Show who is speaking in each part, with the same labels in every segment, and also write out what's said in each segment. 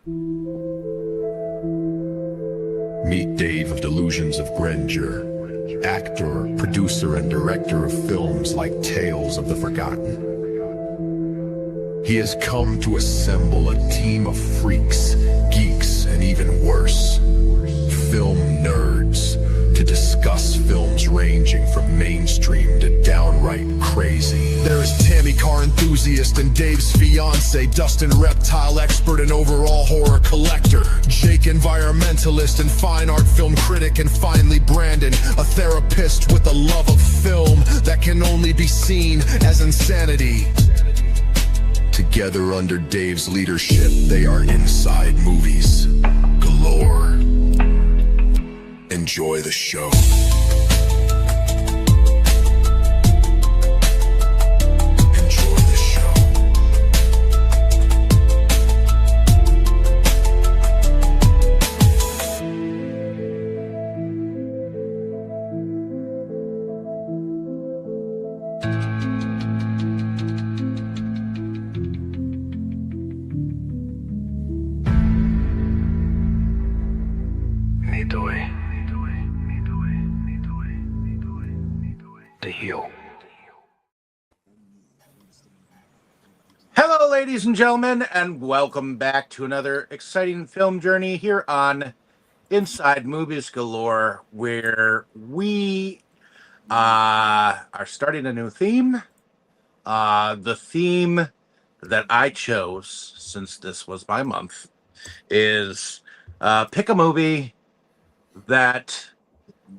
Speaker 1: Meet Dave of Delusions of Grandeur, actor, producer, and director of films like Tales of the Forgotten. He has come to assemble a team of freaks, geeks, and even worse, film nerds, to discuss films ranging from mainstream to downright crazy. There is Tammy, car enthusiast, and Dave's fiance, Dustin, reptile expert and overall horror collector, Jake, environmentalist and fine art film critic, and finally Brandon, a therapist with a love of film that can only be seen as insanity. Together under Dave's leadership, they are Inside Movies Galore. Enjoy the show.
Speaker 2: Hello, ladies and gentlemen, and welcome back to another exciting film journey here on Inside Movies Galore, where we are starting a new theme. The theme that I chose, since this was my month, is pick a movie that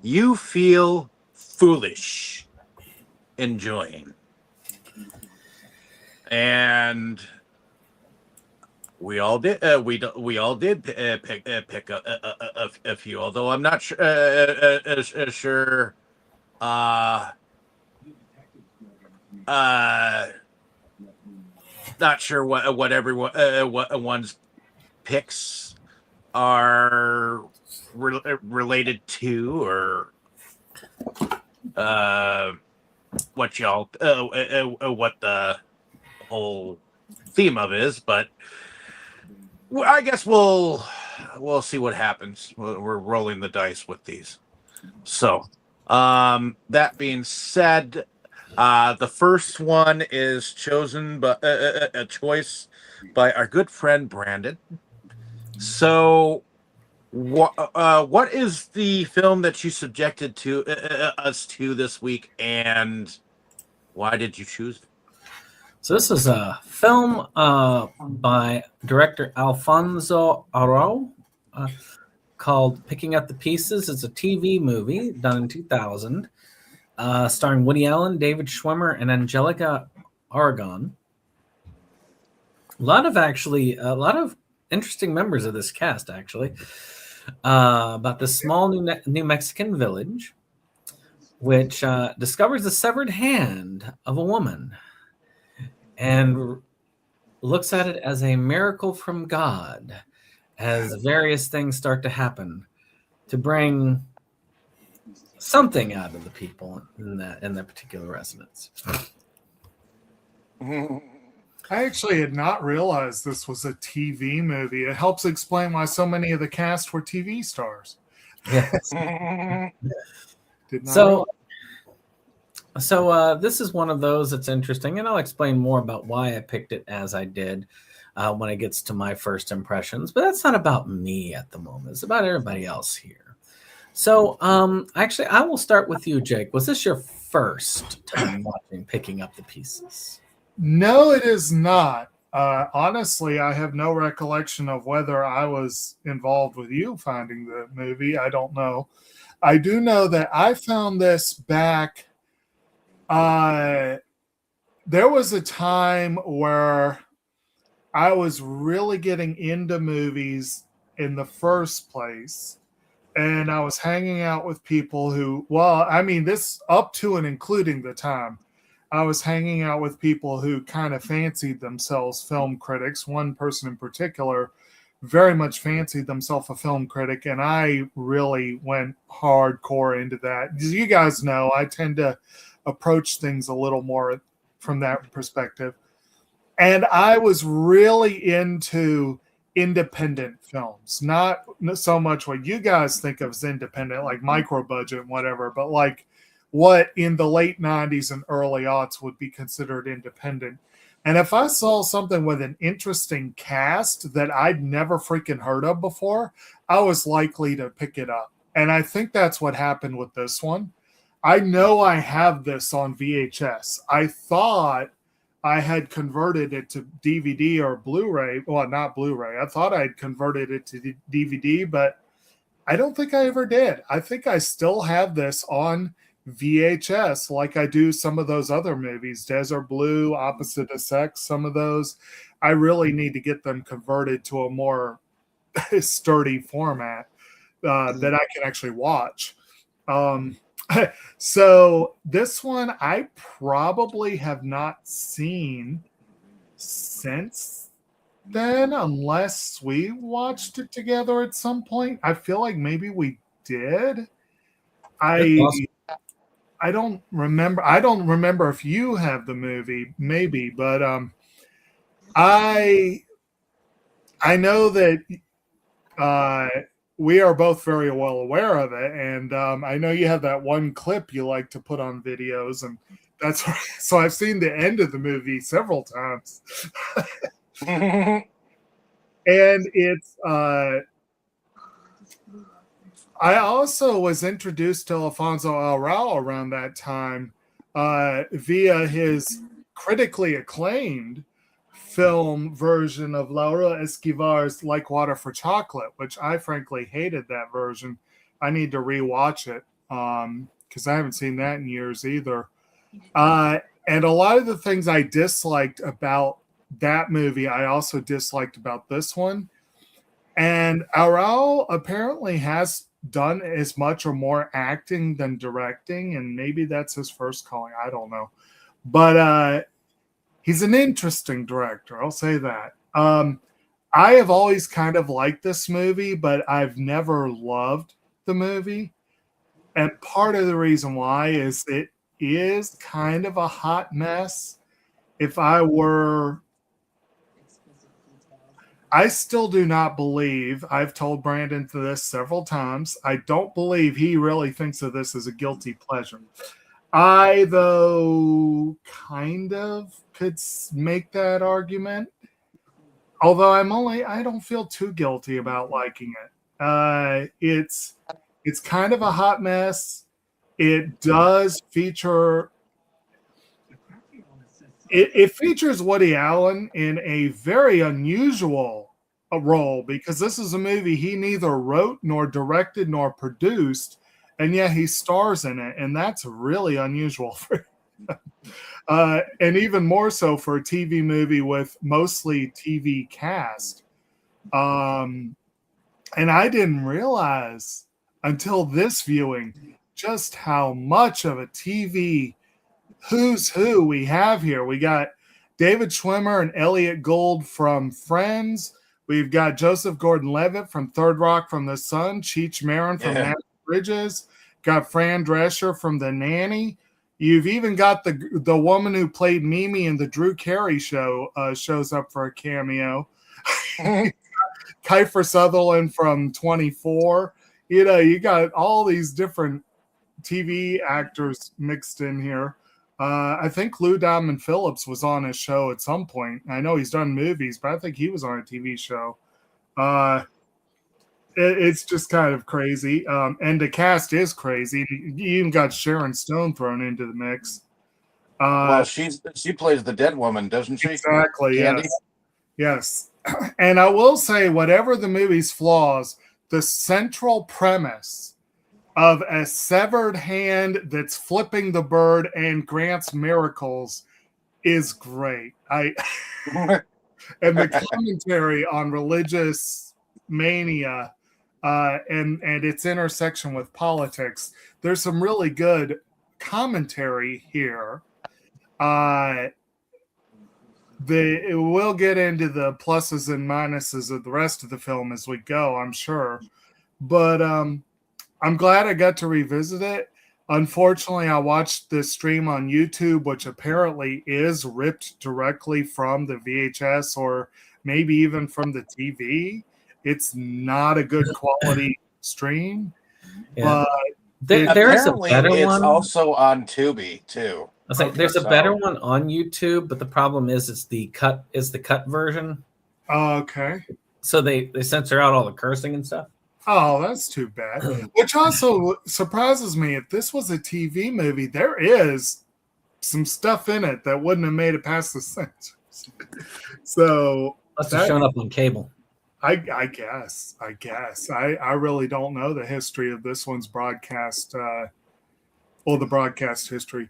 Speaker 2: you feel foolish enjoying. And we all did. We all did pick a few. Although I'm not sure. Not sure what everyone's picks are related to, or what y'all what the whole theme of is, but I guess we'll see what happens. We're rolling the dice with these. So that being said, the first one is chosen by a choice by our good friend Brandon. So what is the film that you subjected to us to this week, and why did you choose it?
Speaker 3: So this is a film by director Alfonso Arau called Picking Up the Pieces. It's a TV movie done in 2000, starring Woody Allen, David Schwimmer, and Angelica Aragon. A lot of interesting members of this cast, actually, about this small New Mexican village, which discovers the severed hand of a woman and looks at it as a miracle from God, as various things start to happen to bring something out of the people in that particular residence.
Speaker 4: I actually had not realized this was a TV movie. It helps explain why so many of the cast were TV stars.
Speaker 3: Yes.
Speaker 4: Did not realize.
Speaker 3: So this is one of those that's interesting, and I'll explain more about why I picked it as I did when it gets to my first impressions. But that's not about me at the moment. It's about everybody else here. So actually, I will start with you, Jake. Was this your first time watching Picking Up the Pieces?
Speaker 4: No, it is not. Honestly, I have no recollection of whether I was involved with you finding the movie. I don't know. I do know that I found this back. There was a time where I was really getting into movies in the first place, and I was hanging out with people who, this up to and including the time, I was hanging out with people who kind of fancied themselves film critics. One person in particular very much fancied themselves a film critic, and I really went hardcore into that. As you guys know, I tend to approach things a little more from that perspective. And I was really into independent films, not so much what you guys think of as independent, like micro budget and whatever, but like what in the late 90s and early aughts would be considered independent. And if I saw something with an interesting cast that I'd never freaking heard of before, I was likely to pick it up. And I think that's what happened with this one. I know I have this on VHS. I thought I had converted it to DVD or Blu-ray. Well, not Blu-ray. I thought I had converted it to DVD, but I don't think I ever did. I think I still have this on VHS like I do some of those other movies, Desert Blue, Opposite of Sex, some of those. I really need to get them converted to a more sturdy format that I can actually watch. So this one I probably have not seen since then, unless we watched it together at some point. I feel like maybe we did. I don't remember. I don't remember if you have the movie, maybe, but I know that we are both very well aware of it, and I know you have that one clip you like to put on videos, and that's so I've seen the end of the movie several times, and it's. I also was introduced to Alfonso Arau around that time via his critically acclaimed film version of Laura Esquivar's Like Water for Chocolate, which I frankly hated that version. I need to rewatch it because I haven't seen that in years either. And a lot of the things I disliked about that movie, I also disliked about this one. And Arau apparently has done as much or more acting than directing, and maybe that's his first calling. I don't know. But he's an interesting director, I'll say that. I have always kind of liked this movie, but I've never loved the movie. And part of the reason why is it is kind of a hot mess. I still do not believe, I've told Brandon this several times, I don't believe he really thinks of this as a guilty pleasure. I, though, kind of could make that argument. Although I don't feel too guilty about liking it. It's kind of a hot mess. It does feature... It features Woody Allen in a very unusual role because this is a movie he neither wrote nor directed nor produced, and yet he stars in it, and that's really unusual for and even more so for a TV movie with mostly TV cast. And I didn't realize until this viewing just how much of a TV who's who we have here. We got David Schwimmer and Elliot Gould from Friends. We've got Joseph Gordon-Levitt from Third Rock from the Sun, Cheech Marin from National Bridges, got Fran Drescher from The Nanny. You've even got the woman who played Mimi in the Drew Carey show shows up for a cameo. Kiefer Sutherland from 24. You know, you got all these different TV actors mixed in here. I think Lou Diamond Phillips was on his show at some point. I know he's done movies, but I think he was on a TV show. It's just kind of crazy. And the cast is crazy. You even got Sharon Stone thrown into the mix.
Speaker 2: Well, she plays the dead woman, doesn't she?
Speaker 4: Exactly,
Speaker 2: Candy?
Speaker 4: Yes. And I will say, whatever the movie's flaws, the central premise of a severed hand that's flipping the bird and grants miracles is great. And the commentary on religious mania and its intersection with politics, there's some really good commentary here. We'll get into the pluses and minuses of the rest of the film as we go, I'm sure. But I'm glad I got to revisit it. Unfortunately, I watched this stream on YouTube, which apparently is ripped directly from the VHS or maybe even from the TV. It's not a good quality stream,
Speaker 3: Yeah.
Speaker 4: but
Speaker 3: There's a
Speaker 2: Apparently,
Speaker 3: better
Speaker 2: it's
Speaker 3: one.
Speaker 2: also on Tubi too.
Speaker 3: I was like,
Speaker 4: Okay.
Speaker 3: there's a
Speaker 2: So-
Speaker 3: better one on YouTube, but the problem is it's the cut version.
Speaker 4: okay.
Speaker 3: So they censor out all the cursing and stuff.
Speaker 4: Oh, that's too bad. Which also surprises me. If this was a TV movie, there is some stuff in it that wouldn't have made it past the censors. So
Speaker 3: Must have shown up on cable.
Speaker 4: I guess. I really don't know the history of this one's broadcast, or the broadcast history.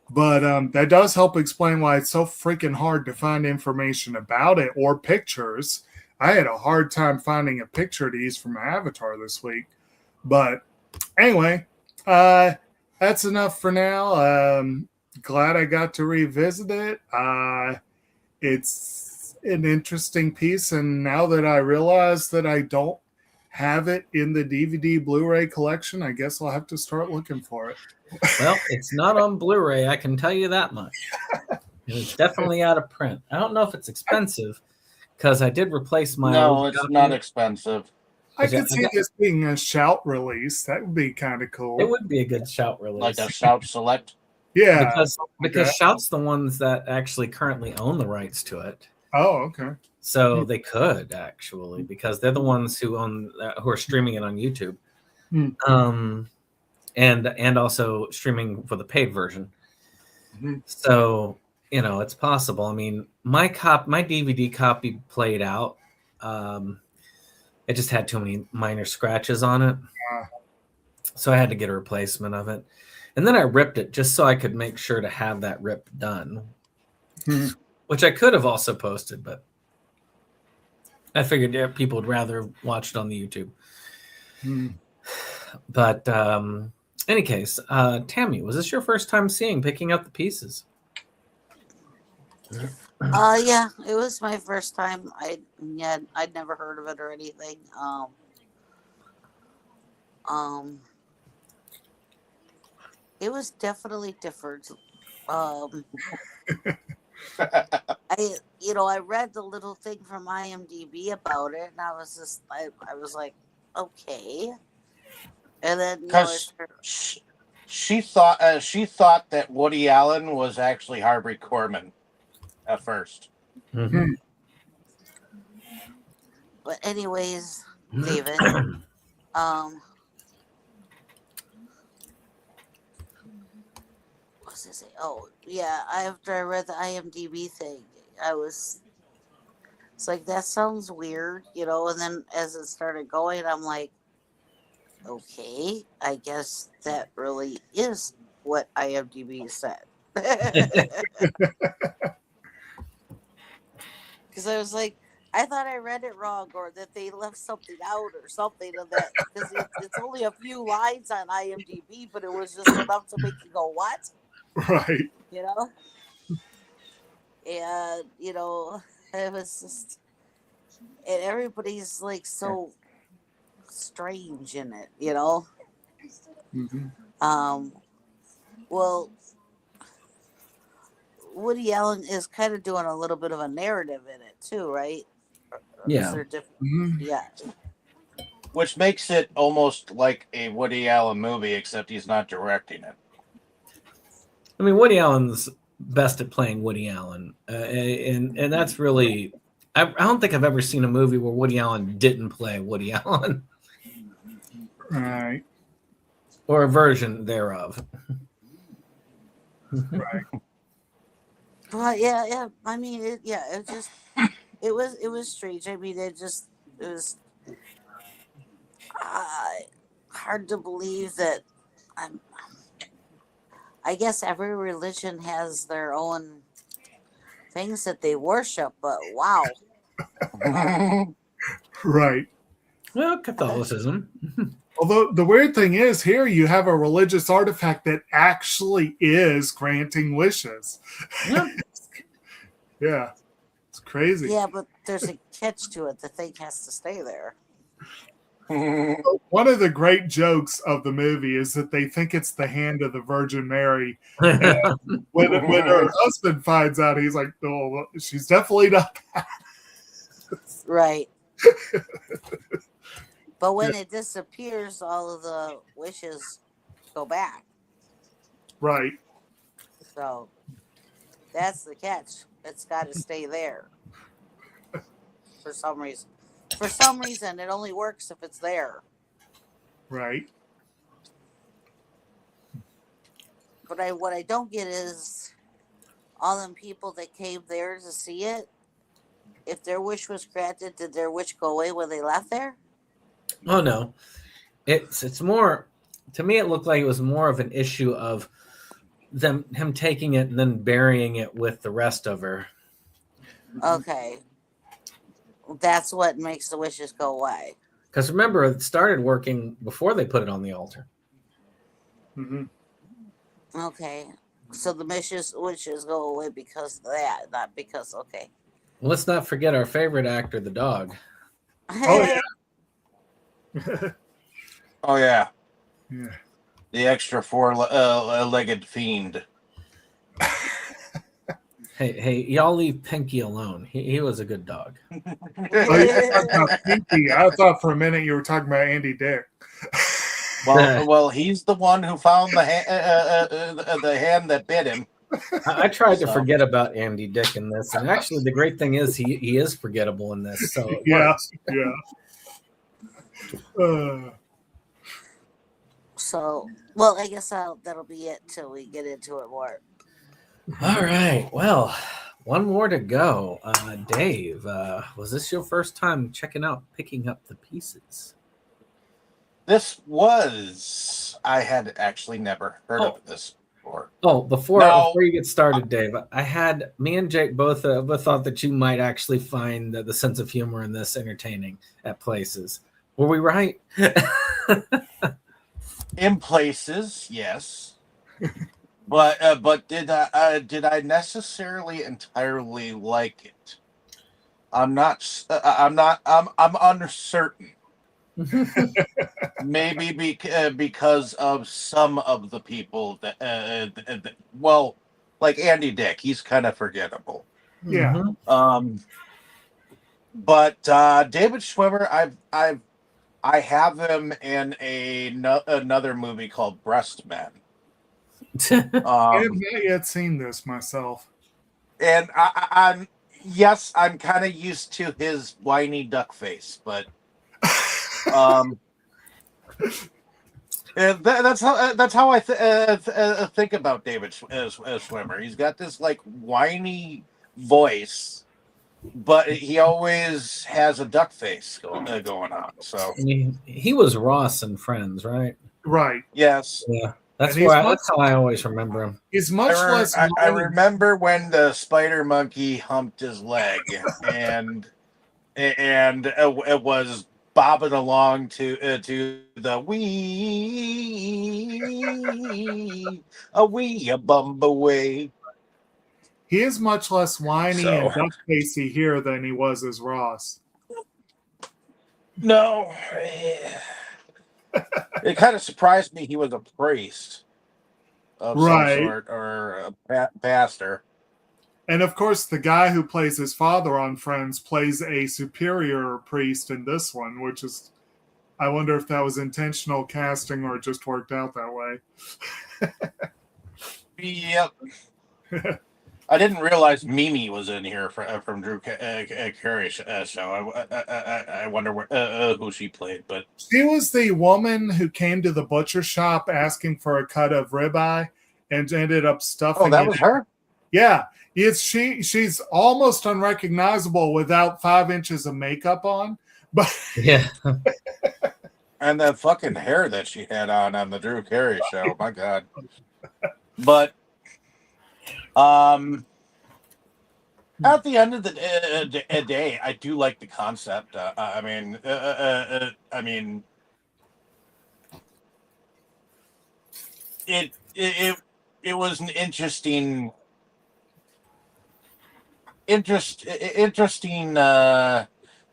Speaker 4: But that does help explain why it's so freaking hard to find information about it or pictures. I had a hard time finding a picture to use for my avatar this week. But anyway, that's enough for now. Glad I got to revisit it. It's an interesting piece, and now that I realize that I don't have it in the DVD Blu-ray collection, I guess I'll have to start looking for it.
Speaker 3: Well, it's not on Blu-ray, I can tell you that much. And it's definitely out of print. I don't know if it's expensive, because I did replace my
Speaker 2: No,
Speaker 3: old
Speaker 2: it's
Speaker 3: copy.
Speaker 2: not expensive.
Speaker 4: I could see this being a shout release. That would be kind of cool.
Speaker 3: It would be a good shout release.
Speaker 2: Like a Shout Select.
Speaker 4: Yeah.
Speaker 3: Because Shout's the ones that actually currently own the rights to it.
Speaker 4: Oh, okay.
Speaker 3: So they could actually, because they're the ones who are streaming it on YouTube, and also streaming for the paid version. So it's possible. I mean, my DVD copy played out. It just had too many minor scratches on it, so I had to get a replacement of it. And then I ripped it just so I could make sure to have that rip done, which I could have also posted, but I figured people would rather watch it on the YouTube. But any case, Tammy, was this your first time Picking Up the Pieces?
Speaker 5: Yeah, it was my first time. I'd never heard of it or anything. It was definitely different. I read the little thing from IMDb about it, and I was like, okay. And then
Speaker 2: she thought that Woody Allen was actually Harvey Korman at first.
Speaker 5: But anyways, David, what's this say? Oh yeah, after I read the IMDb thing, it's like, that sounds weird, and then as it started going, I'm like, okay, I guess that really is what IMDb said. Because I was like, I thought I read it wrong, or that they left something out or something of that. Because it's only a few lines on IMDb, but it was just enough to make you go, what?
Speaker 4: Right.
Speaker 5: And, it was just, and everybody's like so strange in it, Well, Woody Allen is kind of doing a little bit of a narrative in it too, right?
Speaker 3: Yeah.
Speaker 5: Yeah.
Speaker 2: Which makes it almost like a Woody Allen movie, except he's not directing it.
Speaker 3: I mean, Woody Allen's best at playing Woody Allen, and that's really. I don't think I've ever seen a movie where Woody Allen didn't play Woody Allen.
Speaker 4: Right.
Speaker 3: Or a version thereof.
Speaker 4: Right.
Speaker 5: Well, yeah. I mean, it was strange. I mean, it was hard to believe that. I guess every religion has their own things that they worship, but wow.
Speaker 4: Right.
Speaker 3: Well, Catholicism.
Speaker 4: Although the weird thing is, here you have a religious artifact that actually is granting wishes.
Speaker 3: Yeah.
Speaker 4: Yeah. It's crazy.
Speaker 5: Yeah, but there's a catch to it. The thing has to stay there.
Speaker 4: One of the great jokes of the movie is that they think it's the hand of the Virgin Mary. And when her husband finds out, he's like, "Oh, she's definitely not that."
Speaker 5: Right. But when it disappears, all of the wishes go back.
Speaker 4: Right.
Speaker 5: So that's the catch. It's got to stay there for some reason. For some reason, it only works if it's there.
Speaker 4: Right.
Speaker 5: But what I don't get is all them people that came there to see it. If their wish was granted, did their wish go away when they left there?
Speaker 3: Oh no, it's more. To me, it looked like it was more of an issue of him taking it and then burying it with the rest of her.
Speaker 5: Okay. That's what makes the wishes go away.
Speaker 3: Because remember, it started working before they put it on the altar.
Speaker 4: Mm-hmm.
Speaker 5: Okay. So the wishes go away because of that, not because, okay.
Speaker 3: Let's not forget our favorite actor, the dog.
Speaker 4: Oh,
Speaker 2: Oh yeah,
Speaker 4: Yeah.
Speaker 2: the extra four-legged fiend.
Speaker 3: Hey, y'all leave Pinky alone. He was a good dog.
Speaker 4: Oh, you were talking about Pinky. I thought for a minute you were talking about Andy Dick.
Speaker 2: Well, he's the one who found the hand that bit him.
Speaker 3: I tried to forget about Andy Dick in this, and actually, the great thing is he is forgettable in this. So it
Speaker 4: Yeah.
Speaker 3: works.
Speaker 4: Yeah.
Speaker 5: So, well, I guess that'll be it till we get into it more.
Speaker 3: All right. Well, one more to go. Dave, was this your first time picking up the pieces?
Speaker 2: This was. I had actually never heard of this before.
Speaker 3: Oh, before you get started, Dave, me and Jake both thought that you might actually find the sense of humor in this entertaining at places. Were we right?
Speaker 2: In places, yes. But did I necessarily entirely like it? I'm uncertain. Maybe because of some of the people that like Andy Dick, he's kind of forgettable.
Speaker 4: Yeah.
Speaker 2: But David Schwimmer, I have him in another movie called Breast Men.
Speaker 4: I have not yet seen this myself.
Speaker 2: And I'm kind of used to his whiny duck face, but that's how I think about David Schwimmer. He's got this like whiny voice, but he always has a duck face going on. So
Speaker 3: he was Ross in Friends, right?
Speaker 4: Right.
Speaker 2: Yes.
Speaker 3: Yeah. That's how I always remember him.
Speaker 4: He's much less.
Speaker 2: I remember when the spider monkey humped his leg, and it was bobbing along to the wee bump away.
Speaker 4: He is much less whiny and duck facey here than he was as Ross.
Speaker 2: No. It kind of surprised me he was a priest of some sort or a pastor.
Speaker 4: And of course, the guy who plays his father on Friends plays a superior priest in this one, which is, I wonder if that was intentional casting or it just worked out that way.
Speaker 2: Yep. I didn't realize Mimi was in here from Drew Carey's show. I wonder who she played, but
Speaker 4: she was the woman who came to the butcher shop asking for a cut of ribeye and ended up stuffing.
Speaker 2: Oh, that was her?
Speaker 4: Yeah, she's almost unrecognizable without 5 inches of makeup on, but
Speaker 3: yeah.
Speaker 2: And that fucking hair that she had on the Drew Carey show, my God. But at the end of the day, I do like the concept. I mean, it was an interesting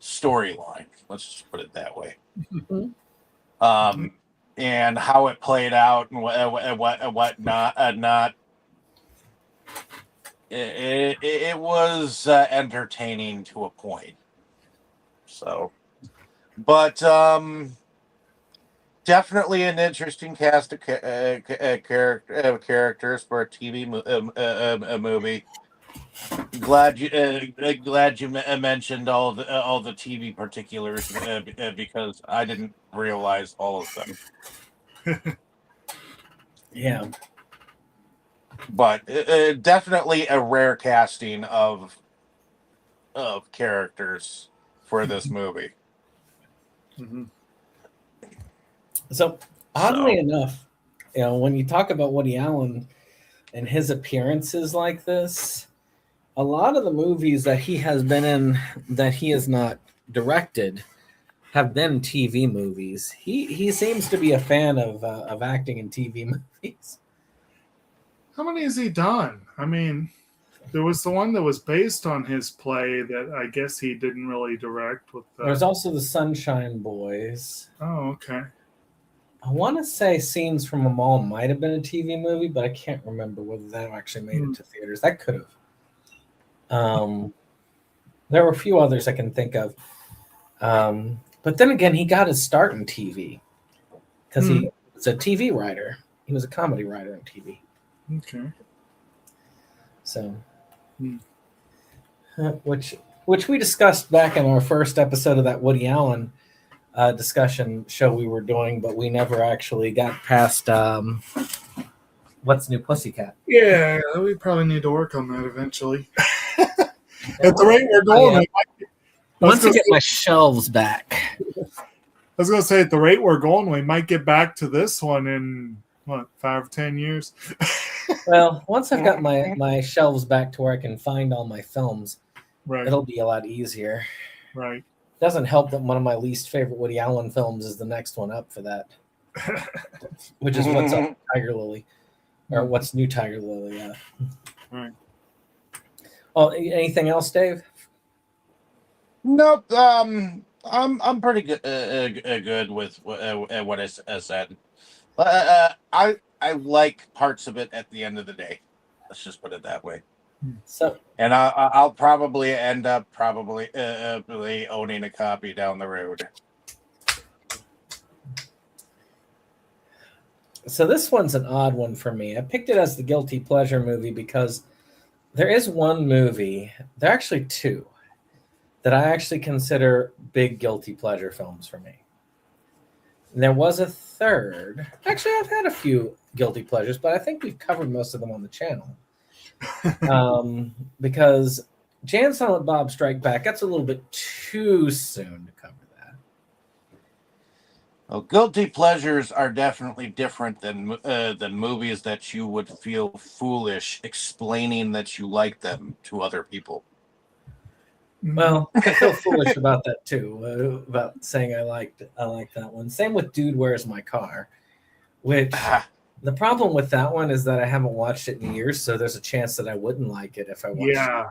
Speaker 2: storyline. Let's just put it that way. And how it played out and what not. It was entertaining to a point. So, but definitely an interesting cast of characters for a TV movie. Glad you mentioned all the TV particulars because I didn't realize all of them.
Speaker 3: Yeah.
Speaker 2: But definitely a rare casting of characters for this movie.
Speaker 4: Mm-hmm.
Speaker 3: So oddly enough, when you talk about Woody Allen and his appearances like this, a lot of the movies that he has been in that he has not directed have been TV movies. He seems to be a fan of acting in TV movies.
Speaker 4: How many has he done? I mean, there was the one that was based on his play that I guess he didn't really direct. With
Speaker 3: There's also the Sunshine Boys.
Speaker 4: Oh, okay.
Speaker 3: I want to say Scenes from a Mall might have been a TV movie, but I can't remember whether that actually made it to theaters. That could have. There were a few others I can think of. But then again, he got his start in TV because he was a TV writer. He was a comedy writer on TV.
Speaker 4: Okay.
Speaker 3: So, which we discussed back in our first episode of that Woody Allen discussion show we were doing, but we never actually got past What's New Pussycat.
Speaker 4: Yeah, we probably need to work on that eventually. At the rate we're going,
Speaker 3: once I get my shelves back.
Speaker 4: I was going to say, at the rate we're going, we might get back to this one in, 5 or 10 years?
Speaker 3: Well, once I've got my shelves back to where I can find all my films,
Speaker 4: Right.
Speaker 3: it'll be a lot easier.
Speaker 4: Right.
Speaker 3: Doesn't help that one of my least favorite Woody Allen films is the next one up for that, which is What's Up, Tiger Lily, or What's New Tiger Lily. Yeah.
Speaker 4: Right.
Speaker 3: Oh, anything else, Dave?
Speaker 2: Nope. I'm pretty good with what I said. I like parts of it at the end of the day. Let's just put it that way.
Speaker 3: So,
Speaker 2: and I'll probably end up owning a copy down the road.
Speaker 3: So this one's an odd one for me. I picked it as the guilty pleasure movie because there is one movie, there are actually two, that I actually consider big guilty pleasure films for me. And there was a third. Actually, I've had a few guilty pleasures, but I think we've covered most of them on the channel. Because Jay and Silent Bob Strike Back, that's a little bit too soon to cover that.
Speaker 2: Well, guilty pleasures are definitely different than movies that you would feel foolish explaining that you like them to other people.
Speaker 3: Well, I feel foolish about that too, about saying I like that one. Same with Dude, Where's My Car? Which the problem with that one is that I haven't watched it in years, so there's a chance that I wouldn't like it if I watched it.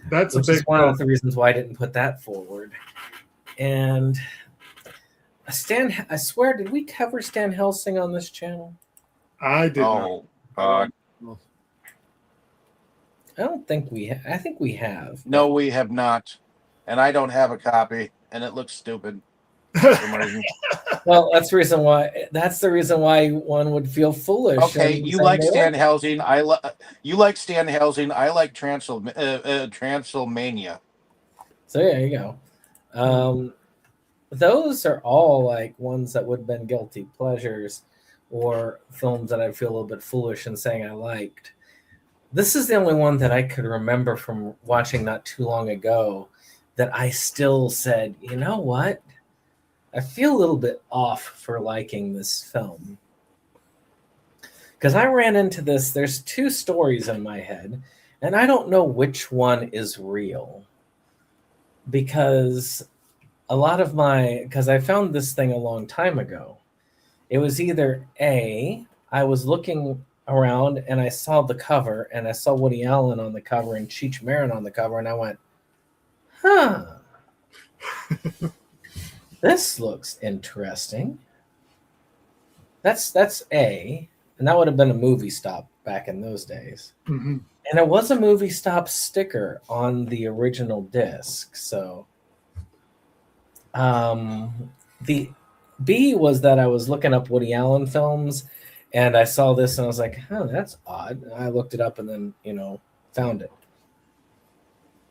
Speaker 4: That's
Speaker 3: which
Speaker 4: a big
Speaker 3: is one of the reasons why I didn't put that forward. And I swear, did we cover Stan Helsing on this channel?
Speaker 4: I did not.
Speaker 3: I don't think we I think we have.
Speaker 2: No, we have not. And I don't have a copy, and it looks stupid. For some reason.
Speaker 3: Well, that's the reason why one would feel foolish.
Speaker 2: Okay, you like Stan Helsing. You like Stan Helsing. I like Transylmania.
Speaker 3: So there you go. Those are all like ones that would have been guilty pleasures or films that I feel a little bit foolish in saying I liked. This is the only one that I could remember from watching not too long ago that I still said, you know what? I feel a little bit off for liking this film. Because I ran into this, there's two stories in my head, and I don't know which one is real. Because because I found this thing a long time ago. It was either A, I was looking around and I saw the cover and I saw Woody Allen on the cover and Cheech Marin on the cover, and I went, this looks interesting. That's A, and that would have been a movie stop back in those days.
Speaker 4: Mm-hmm.
Speaker 3: And it was a movie stop sticker on the original disc, so The B was that I was looking up Woody Allen films, and I saw this, and I was like, "Oh, that's odd." And I looked it up, and then found it.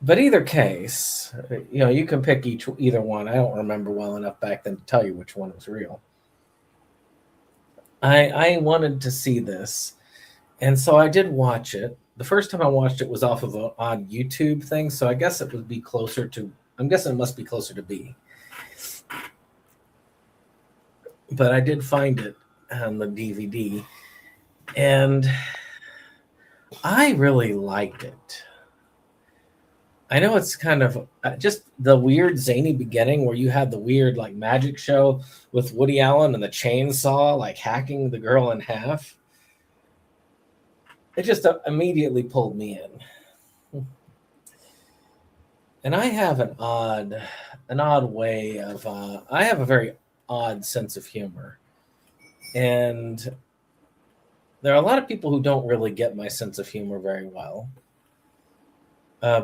Speaker 3: But either case, you can pick either one. I don't remember well enough back then to tell you which one was real. I wanted to see this, and so I did watch it. The first time I watched it was off of an odd YouTube thing, so I guess it would be closer to. I'm guessing it must be closer to B. But I did find it on the DVD, and I really liked it. I know it's kind of just the weird zany beginning where you had the weird like magic show with Woody Allen and the chainsaw like hacking the girl in half. It just immediately pulled me in. And I have an odd way of I have a very odd sense of humor. And there are a lot of people who don't really get my sense of humor very well.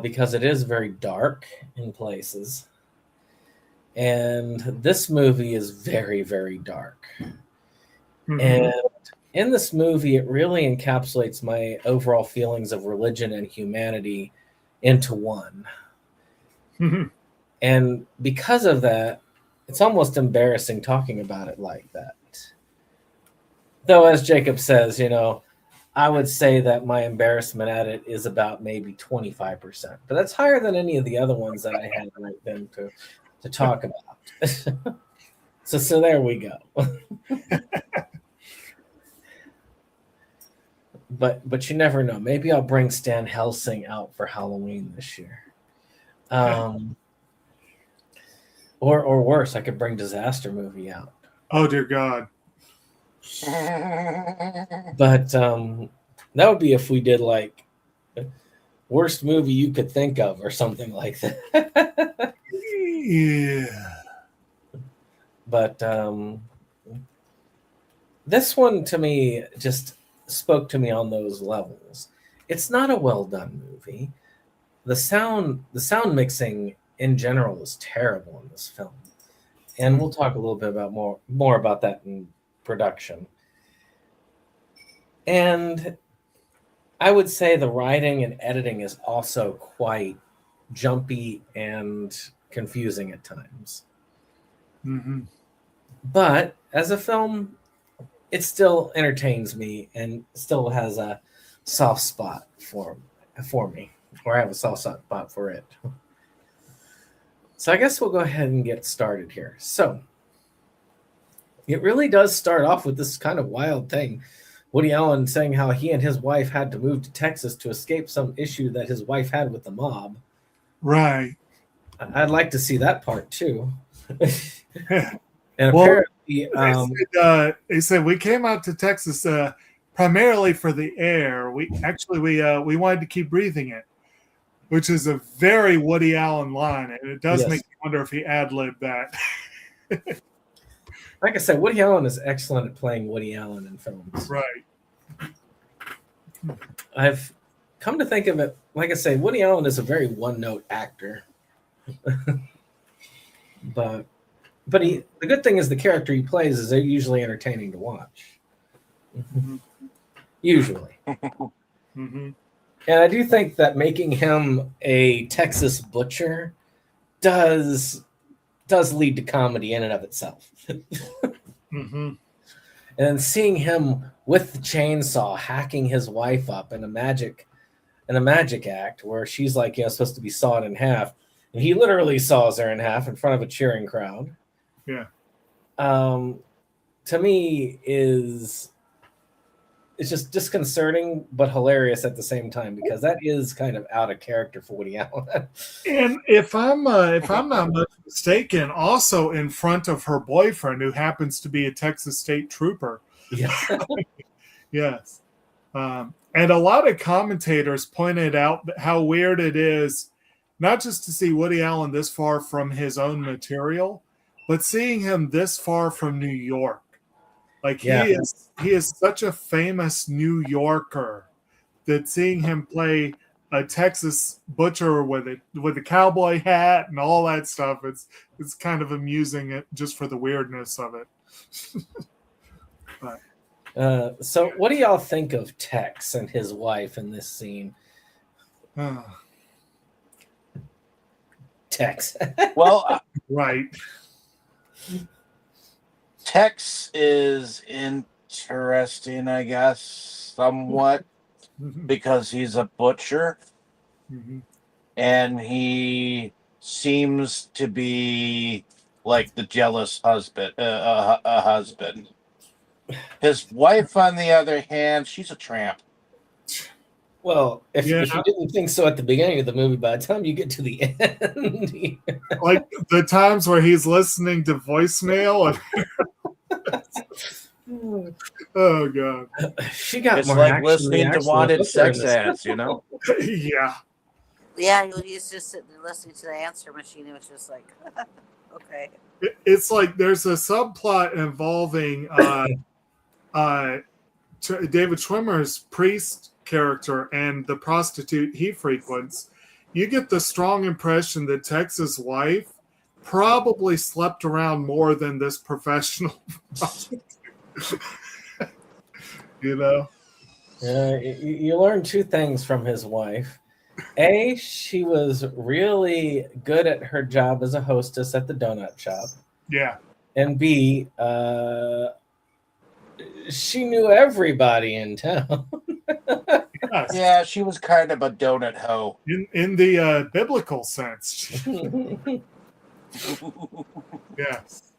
Speaker 3: Because it is very dark in places. And this movie is very, very dark. Mm-hmm. And in this movie, it really encapsulates my overall feelings of religion and humanity into one. Mm-hmm. And because of that, it's almost embarrassing talking about it like that. Though, as Jacob says, I would say that my embarrassment at it is about maybe 25%, but that's higher than any of the other ones that I had right then to talk about. So there we go. But you never know. Maybe I'll bring Stan Helsing out for Halloween this year. Or worse, I could bring Disaster Movie out.
Speaker 4: Oh dear God.
Speaker 3: But that would be if we did like worst movie you could think of or something like that.
Speaker 4: Yeah.
Speaker 3: But this one to me just spoke to me on those levels. It's not a well done movie. The sound mixing in general is terrible in this film, and we'll talk a little bit about more about that in production. And I would say the writing and editing is also quite jumpy and confusing at times.
Speaker 4: Mm-hmm.
Speaker 3: But as a film, it still entertains me and still has a soft spot for me, or I have a soft spot for it. So I guess we'll go ahead and get started here. So it really does start off with this kind of wild thing. Woody Allen saying how he and his wife had to move to Texas to escape some issue that his wife had with the mob.
Speaker 4: Right.
Speaker 3: I'd like to see that part too. And
Speaker 4: well,
Speaker 3: apparently,
Speaker 4: they said we came out to Texas primarily for the air. We wanted to keep breathing it, which is a very Woody Allen line, and it does make me wonder if he ad-libbed that.
Speaker 3: Like I said, Woody Allen is excellent at playing Woody Allen in films.
Speaker 4: Right.
Speaker 3: I've come to think of it, like I say, Woody Allen is a very one-note actor. But the good thing is the character he plays is usually entertaining to watch. Mm-hmm. Usually.
Speaker 4: Mm-hmm.
Speaker 3: And I do think that making him a Texas butcher does lead to comedy in and of itself.
Speaker 4: Mm-hmm.
Speaker 3: And seeing him with the chainsaw hacking his wife up in a magic act where she's like, supposed to be sawed in half, and he literally saws her in half in front of a cheering crowd.
Speaker 4: Yeah.
Speaker 3: To me it's just disconcerting but hilarious at the same time, because that is kind of out of character for Woody Allen.
Speaker 4: And if I'm not mistaken, also in front of her boyfriend, who happens to be a Texas State Trooper.
Speaker 3: Yeah.
Speaker 4: Yes. And a lot of commentators pointed out how weird it is, not just to see Woody Allen this far from his own material, but seeing him this far from New York. Like he is such a famous New Yorker that seeing him play a Texas butcher with a cowboy hat and all that stuff. It's kind of amusing just for the weirdness of it.
Speaker 3: So what do y'all think of Tex and his wife in this scene? Tex.
Speaker 2: Well,
Speaker 4: Right.
Speaker 2: Tex is interesting, I guess, somewhat, because he's a butcher, and he seems to be like the jealous husband. A husband. His wife, on the other hand, she's a tramp.
Speaker 3: Well, if you didn't think so at the beginning of the movie, by the time you get to the end,
Speaker 4: like the times where he's listening to voicemail. Oh god,
Speaker 3: she got
Speaker 2: it's
Speaker 3: more
Speaker 2: like
Speaker 3: action
Speaker 2: listening to wanted sex ads, you know.
Speaker 4: Yeah.
Speaker 5: Yeah, he's just sitting there listening to the answer machine. It was just like, okay.
Speaker 4: It's like there's a subplot involving David Schwimmer's priest character and the prostitute he frequents. You get the strong impression that Tex's wife probably slept around more than this professional you know.
Speaker 3: You learn two things from his wife. A, she was really good at her job as a hostess at the donut shop.
Speaker 4: Yeah.
Speaker 3: And B, she knew everybody in town.
Speaker 4: Yes.
Speaker 2: Yeah, she was kind of a donut hoe.
Speaker 4: In the biblical sense. Yes.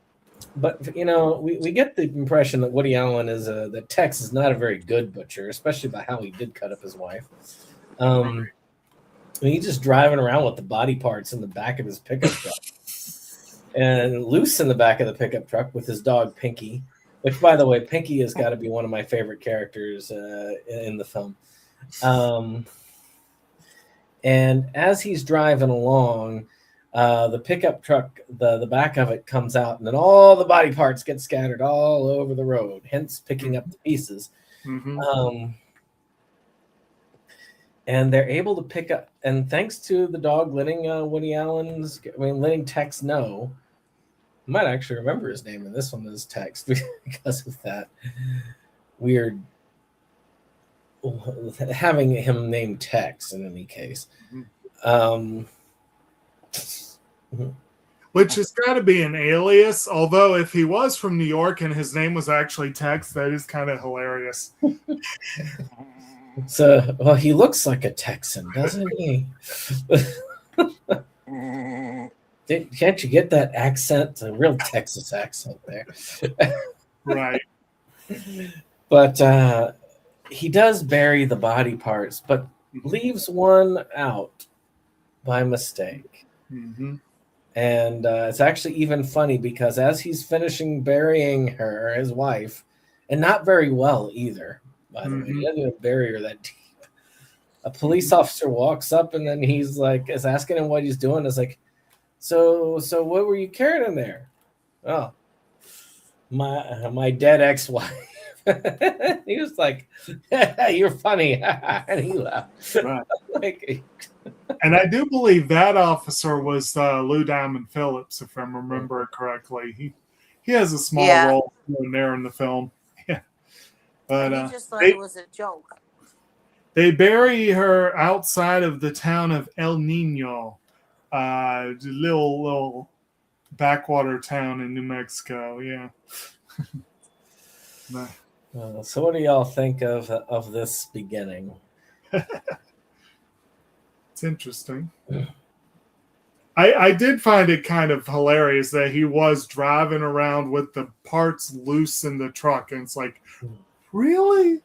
Speaker 3: But, you know, we get the impression that Woody Allen is that Tex is not a very good butcher, especially by how he did cut up his wife. He's just driving around with the body parts in the back of his pickup truck. And loose in the back of the pickup truck with his dog, Pinky. Which, by the way, Pinky has got to be one of my favorite characters in the film. And as he's driving along, the pickup truck, the back of it comes out, and then all the body parts get scattered all over the road, hence picking up the pieces. And they're able to pick up, and thanks to the dog letting letting Tex know. I might actually remember his name in this one as Tex because of that weird having him named Tex in any case.
Speaker 4: Which has got to be an alias, although if he was from New York and his name was actually Tex, that is kind of hilarious.
Speaker 3: So, well, he looks like a Texan, doesn't he? Can't you get that accent? A real Texas accent there.
Speaker 4: Right.
Speaker 3: But he does bury the body parts, but leaves one out by mistake. And it's actually even funny because as he's finishing burying her, his wife, and not very well either, by the way, he doesn't even bury her that deep. A police officer walks up and then he's like, is asking him what he's doing. It's like, so what were you carrying in there? Oh, my dead ex-wife. He was like, you're funny. And he laughed.
Speaker 4: Right.
Speaker 3: Like,
Speaker 4: and I do believe that officer was Lou Diamond Phillips, if I remember correctly. He has a small role in there in the film. Yeah. But
Speaker 5: he just thought it was a joke.
Speaker 4: They bury her outside of the town of El Nino, little backwater town in New Mexico. Yeah.
Speaker 3: So what do y'all think of this beginning?
Speaker 4: It's interesting. I did find it kind of hilarious that he was driving around with the parts loose in the truck, and it's like, really?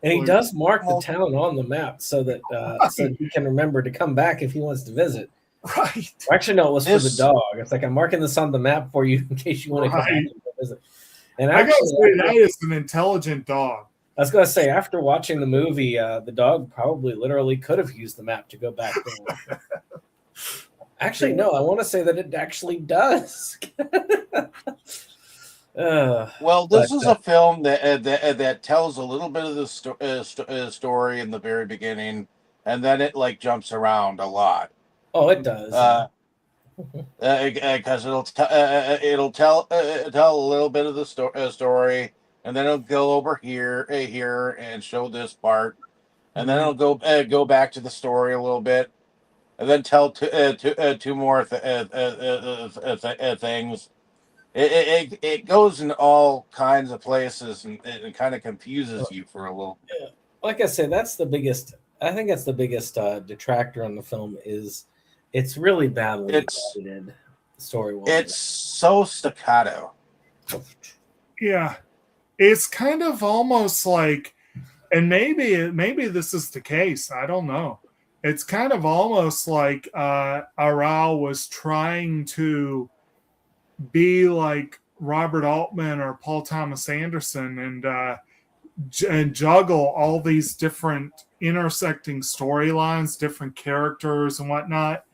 Speaker 3: And he does mark the town on the map so that so he can remember to come back if he wants to visit.
Speaker 4: Right.
Speaker 3: Actually, no, it was for the dog. It's like, I'm marking this on the map for you in case you want to come back and visit. And
Speaker 4: I gotta say, that is an intelligent dog.
Speaker 3: I was going to say, after watching the movie, the dog probably literally could have used the map to go back there. Actually, no, I want to say that it actually does.
Speaker 2: Well,
Speaker 3: But
Speaker 2: this is a film that tells a little bit of the story in the very beginning, and then it like jumps around a lot.
Speaker 3: oh, it does. Yeah.
Speaker 2: Because it'll tell a little bit of the story, and then it'll go over here and show this part, and then it'll go back to the story a little bit, and then tell two more things. It goes in all kinds of places, and it kind of confuses you for a little.
Speaker 3: Like I said, that's the biggest. I think that's the biggest detractor on the film is it's really badly edited story-wise.
Speaker 2: It's so staccato.
Speaker 4: Yeah, it's kind of almost like, and maybe this is the case. I don't know. It's kind of almost like Arau was trying to be like Robert Altman or Paul Thomas Anderson and juggle all these different intersecting storylines, different characters and whatnot.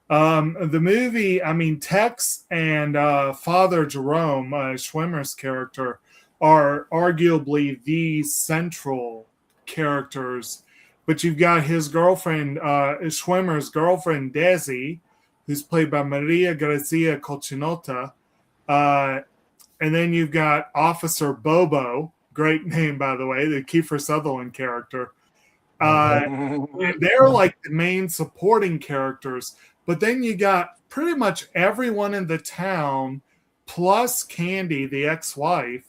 Speaker 4: The movie, I mean, Tex and Father Jerome, Schwimmer's character, are arguably the central characters. But you've got his girlfriend, Schwimmer's girlfriend, Desi, who's played by Maria Grazia Cochinota. And then you've got Officer Bobo, great name, by the way, the Kiefer Sutherland character. And they're like the main supporting characters. But then you got pretty much everyone in the town, plus Candy, the ex-wife,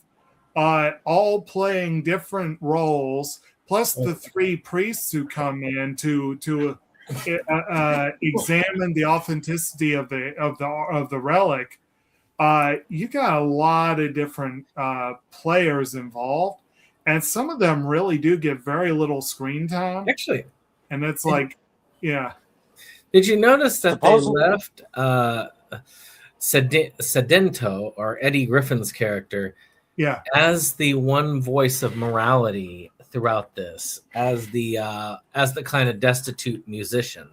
Speaker 4: all playing different roles, plus the three priests who come in to examine the authenticity of the relic. You got a lot of different players involved, and some of them really do get very little screen time.
Speaker 3: Actually,
Speaker 4: and it's like, yeah.
Speaker 3: Did you notice that they left Sedento, or Eddie Griffin's character, as the one voice of morality throughout this, as the kind of destitute musician?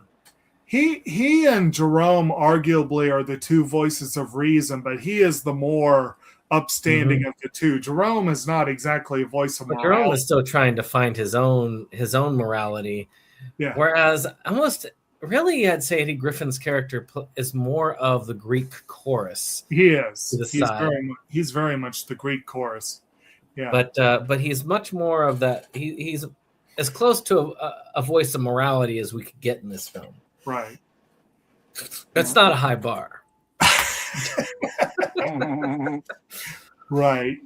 Speaker 4: He and Jerome arguably are the two voices of reason, but he is the more upstanding of the two. Jerome is not exactly a voice of morality.
Speaker 3: Jerome is still trying to find his own morality.
Speaker 4: Yeah.
Speaker 3: Whereas almost really, I'd say Eddie Griffin's character is more of the Greek chorus.
Speaker 4: He is. He's very much the Greek chorus. Yeah.
Speaker 3: But he's much more of that. He's as close to a voice of morality as we could get in this film.
Speaker 4: Right.
Speaker 3: That's not a high bar.
Speaker 4: Right.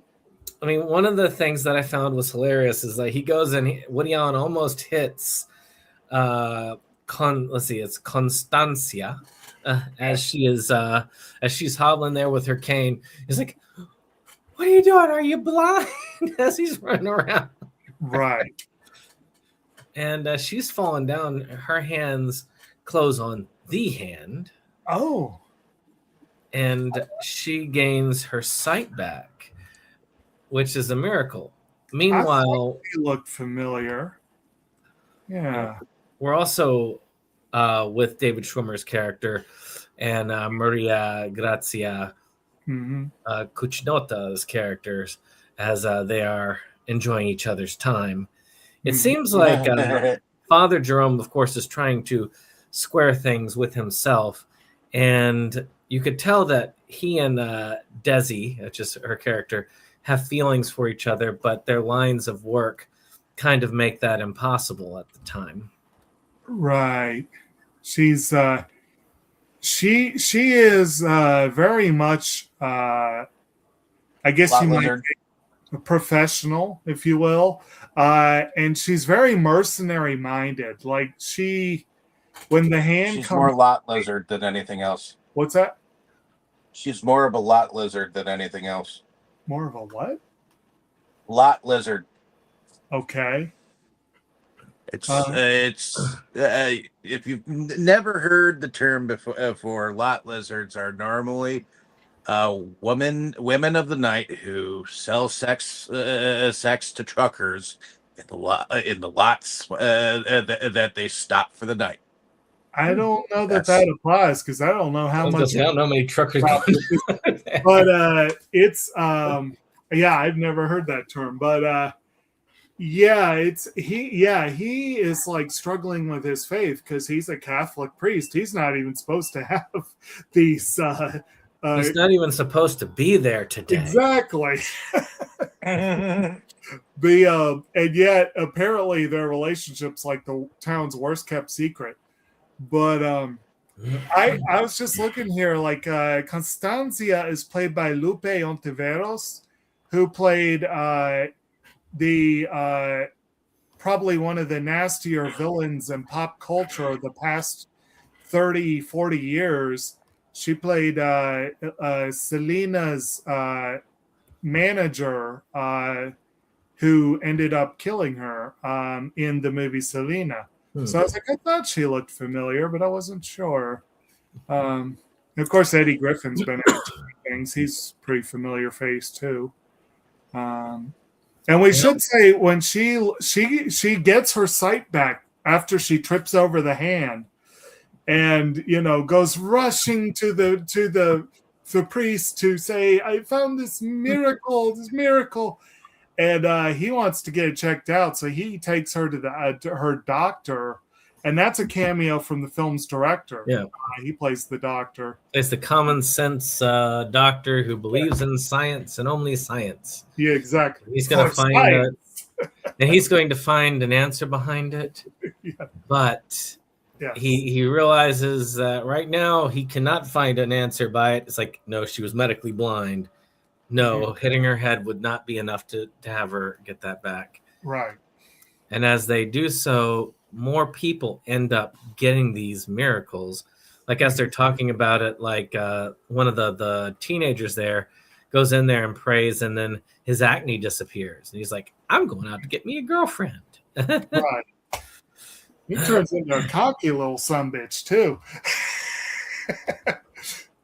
Speaker 3: I mean, one of the things that I found was hilarious is that he goes and Woody Allen almost hits it's Constancia as she's hobbling there with her cane. He's like, "What are you doing? Are you blind?" as he's running around.
Speaker 4: Right.
Speaker 3: And she's fallen down. Her hands close on the hand.
Speaker 4: Oh.
Speaker 3: And she gains her sight back, which is a miracle. Meanwhile,
Speaker 4: he looked familiar. Yeah.
Speaker 3: We're also with David Schwimmer's character and Maria Grazia Cucinota's characters as they are enjoying each other's time. It seems like Father Jerome, of course, is trying to square things with himself, and you could tell that he and Desi, which is her character, have feelings for each other, but their lines of work kind of make that impossible at the time.
Speaker 4: Right. She's she is very much I guess you might say a professional, if you will. And she's very mercenary minded. Like when the hand
Speaker 2: she's
Speaker 4: comes,
Speaker 2: more lot lizard than anything else.
Speaker 4: What's that?
Speaker 2: She's more of a lot lizard than anything else.
Speaker 4: More of a what?
Speaker 2: Lot lizard.
Speaker 4: Okay.
Speaker 2: It's if you've never heard the term before, lot lizards are normally women of the night who sell sex to truckers in the lots that they stop for the night.
Speaker 4: I don't know that
Speaker 2: That's-
Speaker 4: applies because I don't know how much.
Speaker 3: I don't know how many truckers going there.
Speaker 4: But it's yeah, I've never heard that term, but yeah, he is like struggling with his faith because he's a Catholic priest. He's not even supposed to have these
Speaker 3: He's not even supposed to be there today.
Speaker 4: exactly. And yet apparently their relationship's like the town's worst kept secret. But I was just looking here, like Constancia is played by Lupe Ontiveros, who played the probably one of the nastier villains in pop culture of the past 30, 40 years. She played Selena's manager, who ended up killing her in the movie Selena. So I was like, I thought she looked familiar, but I wasn't sure. Of course, Eddie Griffin's been in things. He's a pretty familiar face too. And we should say when she gets her sight back after she trips over the hand, and goes rushing to the priest to say, "I found this miracle." And he wants to get it checked out, so he takes her to her doctor, and that's a cameo from the film's director.
Speaker 3: Yeah,
Speaker 4: he plays the doctor.
Speaker 3: It's the common sense doctor who believes in science and only science.
Speaker 4: Yeah, exactly.
Speaker 3: He's going to find and he's going to find an answer behind it.
Speaker 4: Yeah.
Speaker 3: But
Speaker 4: yeah.
Speaker 3: he realizes that right now he cannot find an answer by it. It's like, no, she was medically blind. No, hitting her head would not be enough to have her get that back.
Speaker 4: Right.
Speaker 3: And as they do so, more people end up getting these miracles. Like as they're talking about it, like one of the teenagers there goes in there and prays, and then his acne disappears. And he's like, I'm going out to get me a girlfriend.
Speaker 4: Right. He turns into a cocky little sumbitch, too.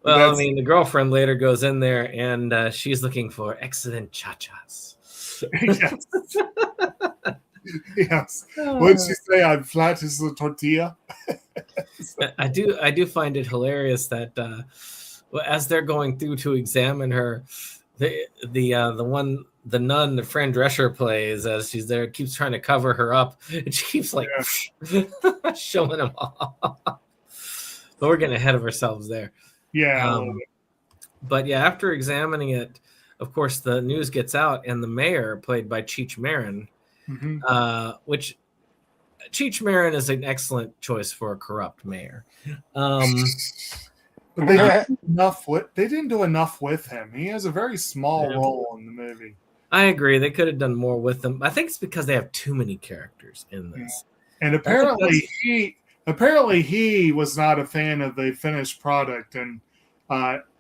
Speaker 3: Well, I mean, the girlfriend later goes in there, and she's looking for excellent cha-chas.
Speaker 4: Yes. Yes. Would she say I'm flat as a tortilla?
Speaker 3: I do find it hilarious that as they're going through to examine her, the nun that Fran Drescher plays as she's there keeps trying to cover her up, and she keeps like showing them off. But we're getting ahead of ourselves there.
Speaker 4: Yeah.
Speaker 3: But yeah, after examining it, of course, the news gets out, and the mayor, played by Cheech Marin, which Cheech Marin is an excellent choice for a corrupt mayor.
Speaker 4: But they didn't do enough with him. He has a very small role in the movie.
Speaker 3: I agree. They could have done more with him. I think it's because they have too many characters in this.
Speaker 4: Yeah. And apparently he was not a fan of the finished product, and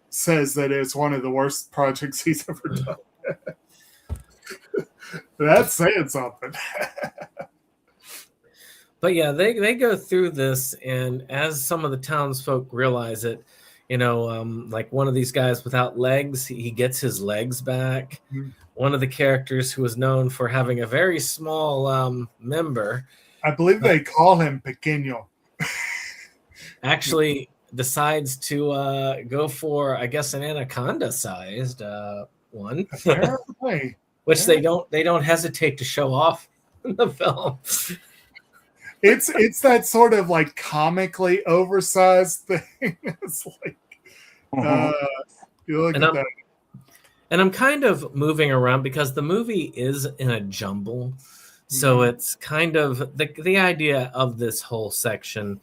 Speaker 4: says that it's one of the worst projects he's ever done. That's saying something.
Speaker 3: But yeah, they go through this, and as some of the townsfolk realize it, like one of these guys without legs, he gets his legs back. Mm-hmm. One of the characters who is known for having a very small member,
Speaker 4: I believe they call him Pequeño,
Speaker 3: actually decides to go for, I guess, an anaconda-sized one.
Speaker 4: Apparently.
Speaker 3: Which they don't hesitate to show off in the film.
Speaker 4: It's that sort of like comically oversized thing. It's like you look at that.
Speaker 3: And I'm kind of moving around because the movie is in a jumble. So it's kind of the idea of this whole section,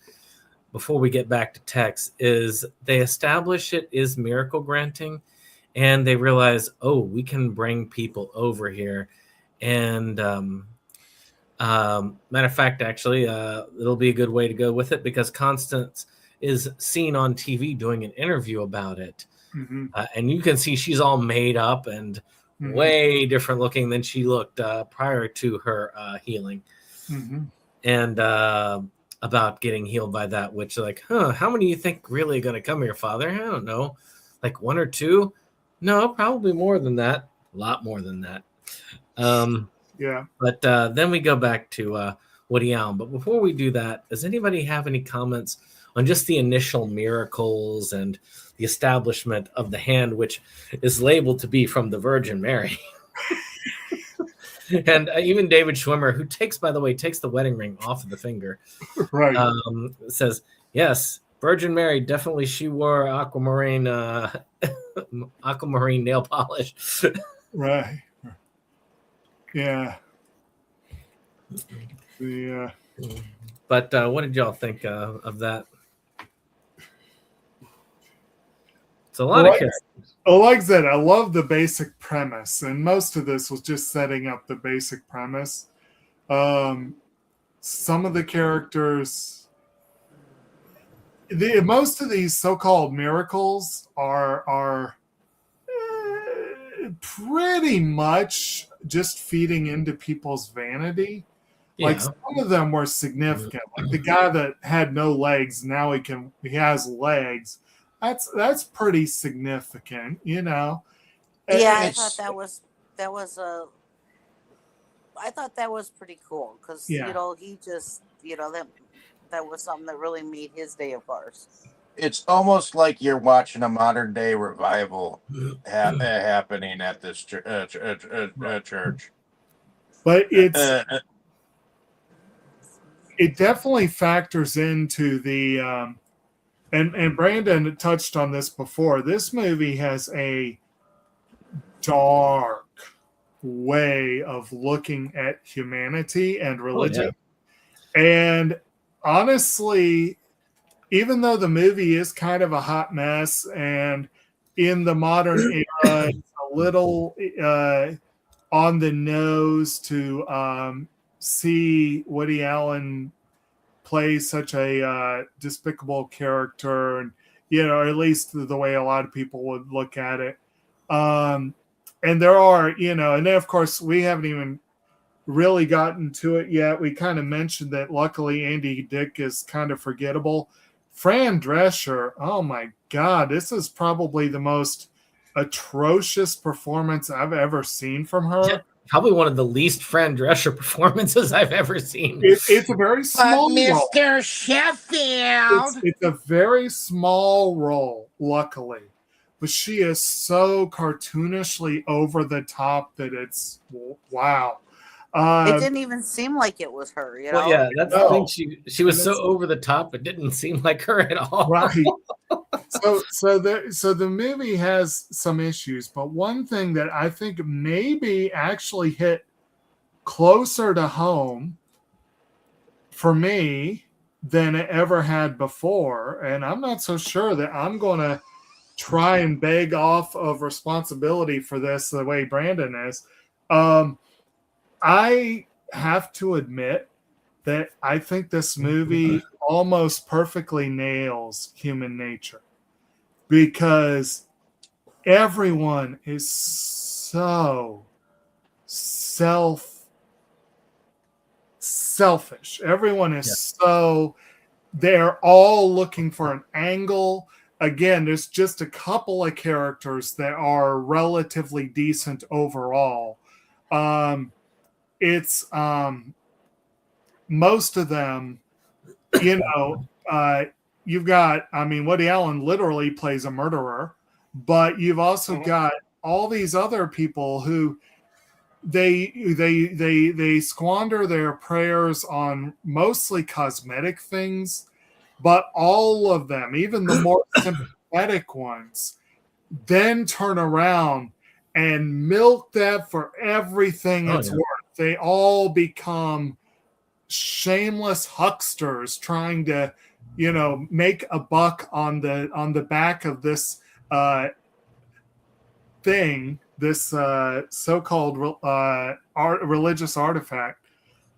Speaker 3: before we get back to text, is they establish it is miracle granting. And they realize, we can bring people over here. And matter of fact, actually, it'll be a good way to go with it because Constance is seen on TV doing an interview about it. Mm-hmm. And you can see she's all made up and way different looking than she looked prior to her healing. Mm-hmm. And about getting healed by that, which like, how many you think really going to come here, Father? I don't know. Like 1 or 2? No, probably more than that. A lot more than that.
Speaker 4: Yeah.
Speaker 3: But then we go back to Woody Allen. But before we do that, does anybody have any comments on just the initial miracles and the establishment of the hand, which is labeled to be from the Virgin Mary. And even David Schwimmer, who takes the wedding ring off of the finger,
Speaker 4: Right.
Speaker 3: says, yes, Virgin Mary, definitely she wore aquamarine nail polish.
Speaker 4: Right. Yeah.
Speaker 3: But what did y'all think of that? It's a lot of characters.
Speaker 4: Like I said, I love the basic premise, and most of this was just setting up the basic premise. Some of the characters, most of these so-called miracles are pretty much just feeding into people's vanity. Like some of them were significant. Like the guy that had no legs, now he has legs. That's pretty significant, you know.
Speaker 5: Yeah, I thought that was I thought that was pretty cool because he just that was something that really made his day of farce.
Speaker 2: It's almost like you're watching a modern day revival happening at this church.
Speaker 4: But it definitely factors into the and Brandon touched on this before. This movie has a dark way of looking at humanity and religion. Oh, yeah. And honestly, even though the movie is kind of a hot mess and in the modern era, it's a little on the nose to see Woody Allen play such a despicable character, and or at least the way a lot of people would look at it. And there are, and then of course we haven't even really gotten to it yet. We kind of mentioned that luckily Andy Dick is kind of forgettable. Fran Drescher, oh my God, this is probably the most atrocious performance I've ever seen from her.
Speaker 3: Yeah, probably one of the least Fran Drescher performances I've ever seen.
Speaker 4: It's a very small role.
Speaker 2: Mr. Sheffield.
Speaker 4: It's a very small role, luckily. But she is so cartoonishly over the top that it's wow.
Speaker 5: It didn't even seem like it was her,
Speaker 3: Well, yeah, that's the thing. She was so over the top, it didn't seem like her at all.
Speaker 4: Right. So the movie has some issues, but one thing that I think maybe actually hit closer to home for me than it ever had before, and I'm not so sure that I'm going to try and beg off of responsibility for this the way Brandon is. I have to admit that I think this movie almost perfectly nails human nature, because everyone is so selfish. Everyone is they're all looking for an angle. Again, there's just a couple of characters that are relatively decent overall. It's most of them, you've got, Woody Allen literally plays a murderer, but you've also got all these other people who they squander their prayers on mostly cosmetic things, but all of them, even the more sympathetic ones, then turn around and milk that for everything it's worth. They all become shameless hucksters trying to, make a buck on the back of this thing, this so-called religious artifact.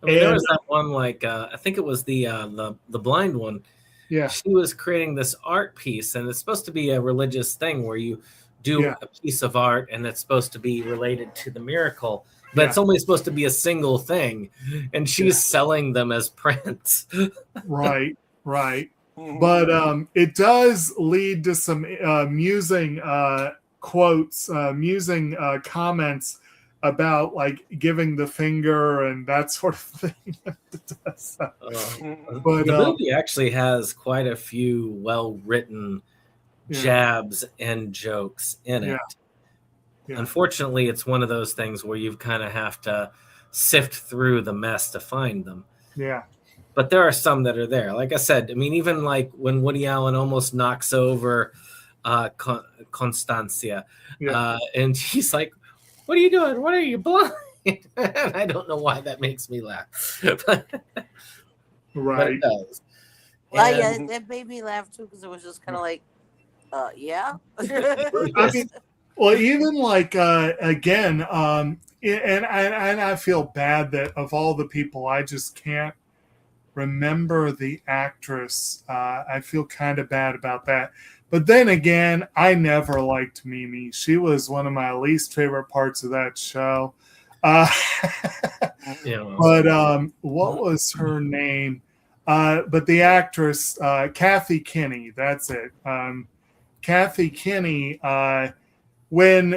Speaker 3: There was that one, I think it was the blind one.
Speaker 4: Yeah,
Speaker 3: she was creating this art piece, and it's supposed to be a religious thing where you do a piece of art, and it's supposed to be related to the miracle. But it's only supposed to be a single thing, and she's selling them as prints.
Speaker 4: Right. But it does lead to some amusing quotes, amusing comments about like giving the finger and that sort of thing.
Speaker 3: The
Speaker 4: But
Speaker 3: movie actually has quite a few well-written jabs and jokes in it.
Speaker 4: Yeah.
Speaker 3: Unfortunately, it's one of those things where you kind of have to sift through the mess to find them.
Speaker 4: Yeah.
Speaker 3: But there are some that are there. Like I said, I mean, even like when Woody Allen almost knocks over Constancia, and she's like, "What are you doing? What are you, blind?" And I don't know why that makes me laugh. But it does.
Speaker 5: Well, yeah, it made me laugh too because it was just kind of like, yeah.
Speaker 4: I mean, well, even like again, and I feel bad that of all the people, I just can't remember the actress. I feel kind of bad about that. But then again, I never liked Mimi. She was one of my least favorite parts of that show. But what was her name? But the actress, Kathy Kinney, that's it. Kathy Kinney, when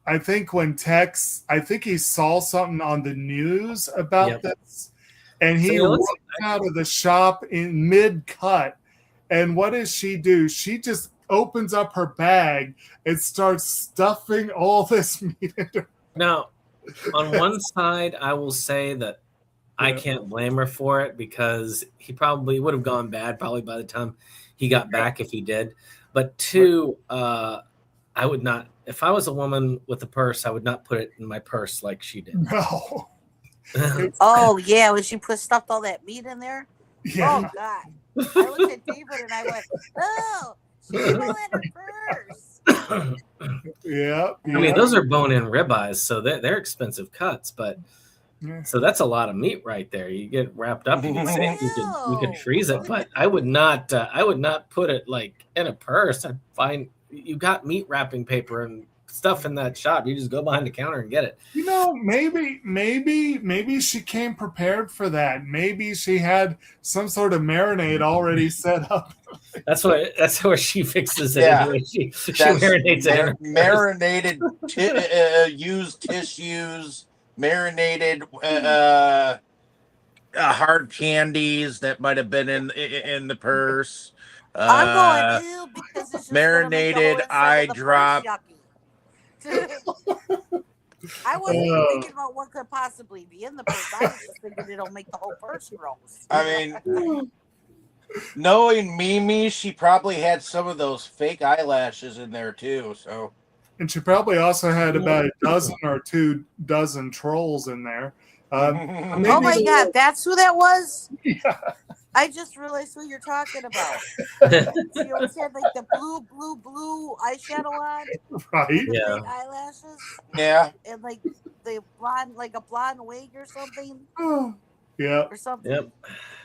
Speaker 4: I think when Tex, I think he saw something on the news about this, and he walked out of the shop in mid-cut. And what does she do? She just opens up her bag and starts stuffing all this meat into her.
Speaker 3: Now, on one side, I will say that I can't blame her for it because he probably would have gone bad probably by the time he got back if he did. But two, I would not, if I was a woman with a purse, I would not put it in my purse like she did.
Speaker 4: No.
Speaker 5: Oh, yeah, when she stuffed all that meat in there?
Speaker 4: Yeah.
Speaker 5: Oh, God. I looked at David and I went, oh, she put all that in her purse.
Speaker 4: Yeah.
Speaker 3: I mean, those are bone-in ribeyes, so they're expensive cuts, but so that's a lot of meat right there. You get wrapped up, you could freeze it, but I would not put it like in a purse. I'd find you got meat wrapping paper and stuff in that shop. You just go behind the counter and get it.
Speaker 4: You know, maybe she came prepared for that. Maybe she had some sort of marinade already set up.
Speaker 3: That's where she fixes it. Yeah. She marinates it.
Speaker 2: Marinated used tissues, marinated hard candies that might have been in the purse.
Speaker 5: I'm going ew because it's just
Speaker 2: marinated eye drop.
Speaker 5: I wasn't even thinking about what could possibly be in the purse. I was just thinking it'll make the whole purse gross.
Speaker 2: I mean, knowing Mimi, she probably had some of those fake eyelashes in there too. So,
Speaker 4: and she probably also had about a dozen or 2 dozen trolls in there.
Speaker 5: Oh my God, that's who that was?
Speaker 4: Yeah.
Speaker 5: I just realized who you're talking about. She always had like the blue eyeshadow on.
Speaker 4: Right.
Speaker 3: Yeah.
Speaker 5: Eyelashes.
Speaker 2: Yeah.
Speaker 5: And like the blonde, like a blonde wig or something.
Speaker 4: Yeah.
Speaker 5: Or something.
Speaker 3: Yep.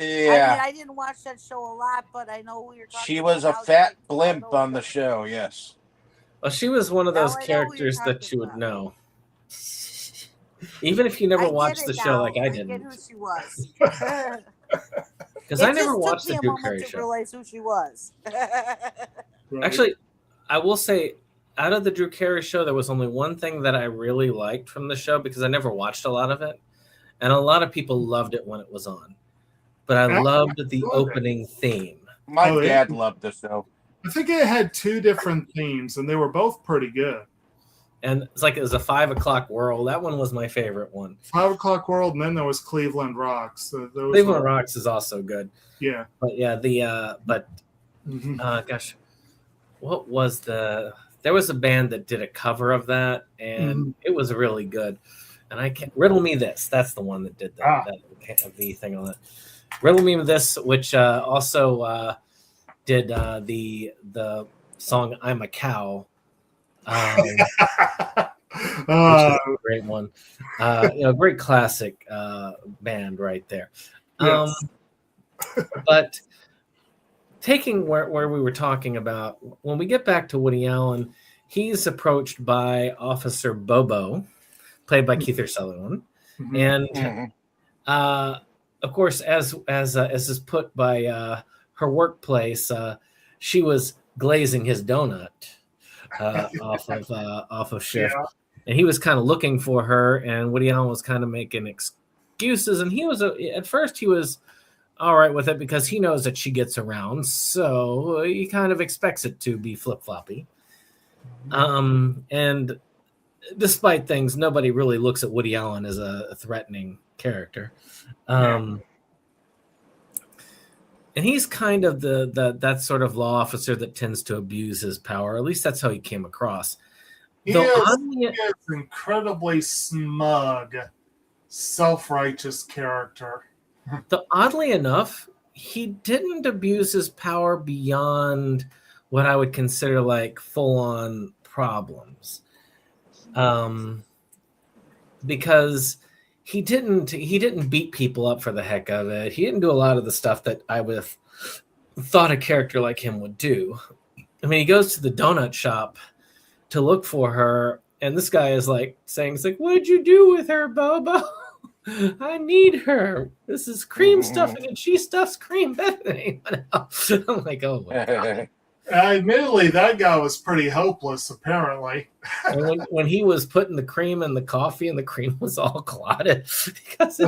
Speaker 2: Yeah.
Speaker 5: I mean, I didn't watch that show a lot, but I know who you're talking about.
Speaker 2: She was a fat blimp on the show, yes.
Speaker 3: Well, she was one of those characters that you would know. Even if you never watched the show like I didn't.
Speaker 5: I get who she was.
Speaker 3: Because I never watched the Drew Carey
Speaker 5: show.
Speaker 3: Show.
Speaker 5: Realize who she was.
Speaker 4: Right.
Speaker 3: Actually, I will say, out of the Drew Carey Show, there was only one thing that I really liked from the show because I never watched a lot of it, and a lot of people loved it when it was on. But I loved the opening theme.
Speaker 2: My dad loved the show.
Speaker 4: I think it had 2 different themes, and they were both pretty good.
Speaker 3: And it's like it was a 5 o'clock world. That one was my favorite one.
Speaker 4: 5 o'clock world, and then there was Cleveland Rocks. So
Speaker 3: Cleveland Rocks is also good.
Speaker 4: Yeah.
Speaker 3: But yeah, gosh, what was there was a band that did a cover of that, and it was really good. And I can't Riddle Me This. That's the one that did that the thing on it. Riddle Me This, which also did the song I'm a Cow. Which is a great one. Great classic band right there.
Speaker 4: Yes.
Speaker 3: But taking where we were talking about, when we get back to Woody Allen, he's approached by Officer Bobo, played by Keith Sutherland, and of course, as is put by her workplace, she was glazing his donut off of shift, and he was kind of looking for her, and Woody Allen was kind of making excuses, and he was at first he was all right with it because he knows that she gets around, so he kind of expects it to be flip-floppy. And despite things, nobody really looks at Woody Allen as a threatening character. And he's kind of that sort of law officer that tends to abuse his power. At least that's how he came across.
Speaker 4: He is incredibly smug, self-righteous character.
Speaker 3: Though oddly enough, he didn't abuse his power beyond what I would consider like full-on problems. Because he didn't beat people up for the heck of it. He didn't do a lot of the stuff that I would have thought a character like him would do. I mean, he goes to the donut shop to look for her, and this guy is like saying, "It's like, what did you do with her, Bobo? I need her. This is cream stuffing, and she stuffs cream better than anyone else." I'm like, oh my god.
Speaker 4: Admittedly, that guy was pretty hopeless, apparently.
Speaker 3: And when he was putting the cream in the coffee and the cream was all clotted. Because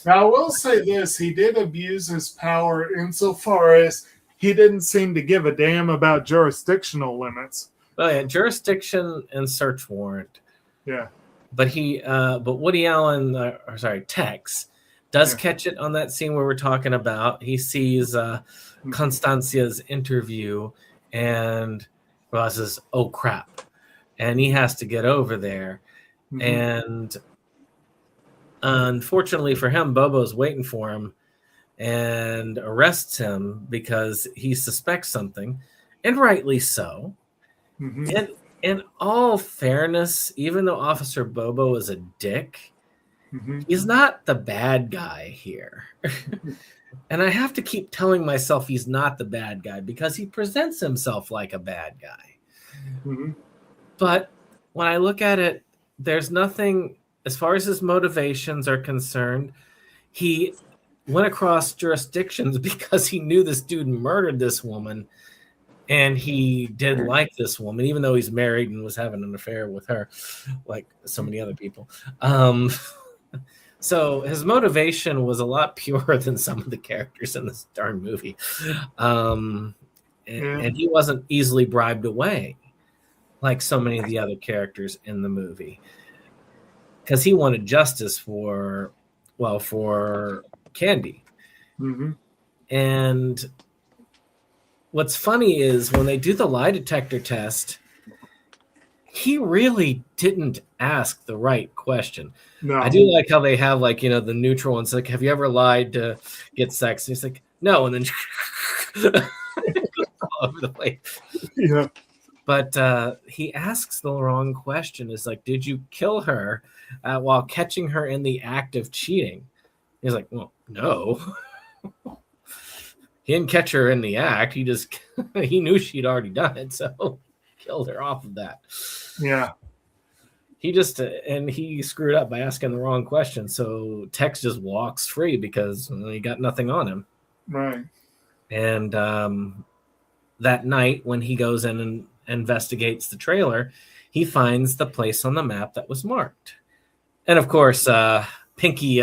Speaker 4: Now, I will say this. He did abuse his power insofar as he didn't seem to give a damn about jurisdictional limits.
Speaker 3: Oh, yeah, jurisdiction and search warrant.
Speaker 4: Yeah.
Speaker 3: But Woody Allen, Tex, does catch it on that scene where we're talking about. He sees Constancia's interview and realizes, oh crap, and he has to get over there. And unfortunately for him, Bobo's waiting for him and arrests him because he suspects something, and rightly so. And in all fairness, even though Officer Bobo is a dick, he's not the bad guy here. And I have to keep telling myself he's not the bad guy because he presents himself like a bad guy. But when I look at it, there's nothing, as far as his motivations are concerned, he went across jurisdictions because he knew this dude murdered this woman, and he did like this woman, even though he's married and was having an affair with her, like so many other people. So his motivation was a lot purer than some of the characters in this darn movie. And he wasn't easily bribed away like so many of the other characters in the movie. Because he wanted justice for Candy. And what's funny is when they do the lie detector test, he really didn't ask the right question.
Speaker 4: No.
Speaker 3: I do like how they have the neutral ones. Like, have you ever lied to get sex? And he's like, no. And then all over the place.
Speaker 4: Yeah.
Speaker 3: But he asks the wrong question. Is like, did you kill her while catching her in the act of cheating? He's like, well, no. He didn't catch her in the act. He just he knew she'd already done it, so killed her off of that.
Speaker 4: Yeah.
Speaker 3: He just and he screwed up by asking the wrong question. So Tex just walks free because he got nothing on him.
Speaker 4: Right.
Speaker 3: And that night when he goes in and investigates the trailer, he finds the place on the map that was marked. And of course, Pinky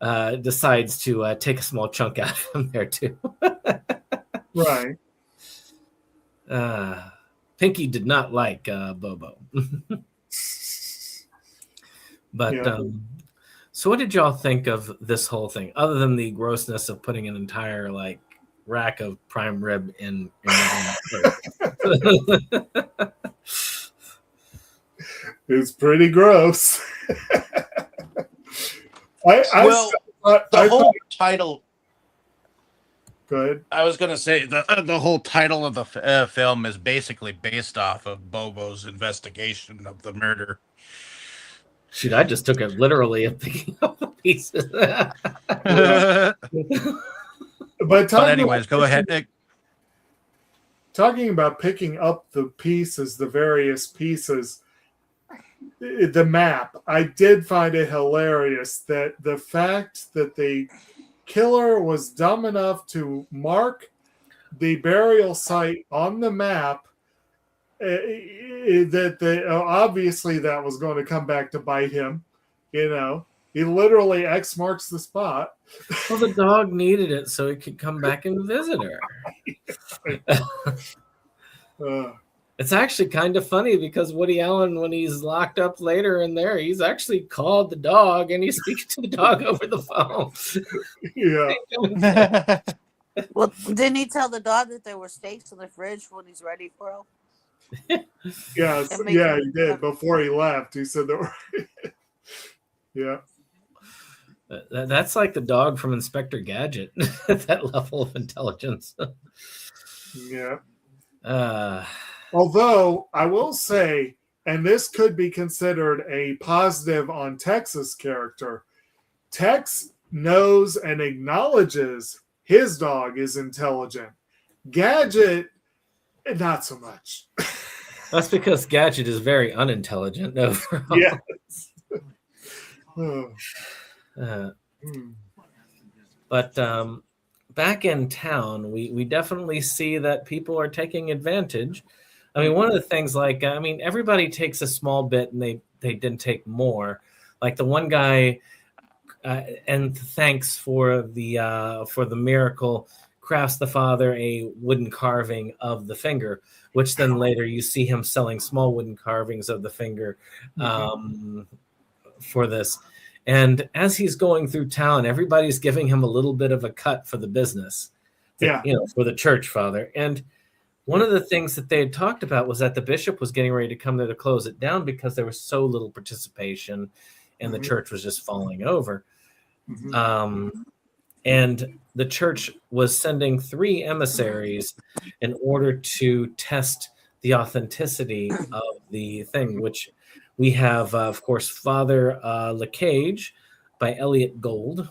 Speaker 3: decides to take a small chunk out of him there too.
Speaker 4: Right.
Speaker 3: Pinky did not like Bobo. But so what did y'all think of this whole thing, other than the grossness of putting an entire rack of prime rib in
Speaker 4: It's pretty gross.
Speaker 2: The whole title.
Speaker 4: Good.
Speaker 2: I was going to say the whole title of the film is basically based off of Bobo's investigation of the murder.
Speaker 3: Shoot, I just took it literally of picking up the pieces.
Speaker 4: But
Speaker 2: anyways, go ahead, Nick.
Speaker 4: Talking about picking up the pieces, the various pieces, the map, I did find it hilarious that the fact that the killer was dumb enough to mark the burial site on the map obviously that was going to come back to bite him. He literally X marks the spot.
Speaker 3: Well, the dog needed it so he could come back and visit her. It's actually kind of funny because Woody Allen, when he's locked up later in there, he's actually called the dog and he's speaking to the dog over the phone.
Speaker 4: Yeah.
Speaker 5: Well, didn't he tell the dog that there were steaks in the fridge when he's ready for him?
Speaker 4: Yes, yeah, he did. Before he left, he said there were. Yeah.
Speaker 3: That's like the dog from Inspector Gadget, that level of intelligence.
Speaker 4: Yeah. Although I will say, and this could be considered a positive on Tex's character, Tex knows and acknowledges his dog is intelligent. Gadget, not so much.
Speaker 3: That's because Gadget is very unintelligent overall.
Speaker 4: Yes.
Speaker 3: But back in town, we definitely see that people are taking advantage. I mean, one of the things, like, everybody takes a small bit and they didn't take more. Like the one guy, and thanks for the miracle, crafts the father a wooden carving of the finger, which then later you see him selling small wooden carvings of the finger for this. And as he's going through town, everybody's giving him a little bit of a cut for the business, for the church father. And one of the things that they had talked about was that the bishop was getting ready to come there to close it down because there was so little participation and the church was just falling over. And the church was sending 3 emissaries in order to test the authenticity of the thing, which we have, of course, Father LeCage by Elliot Gold,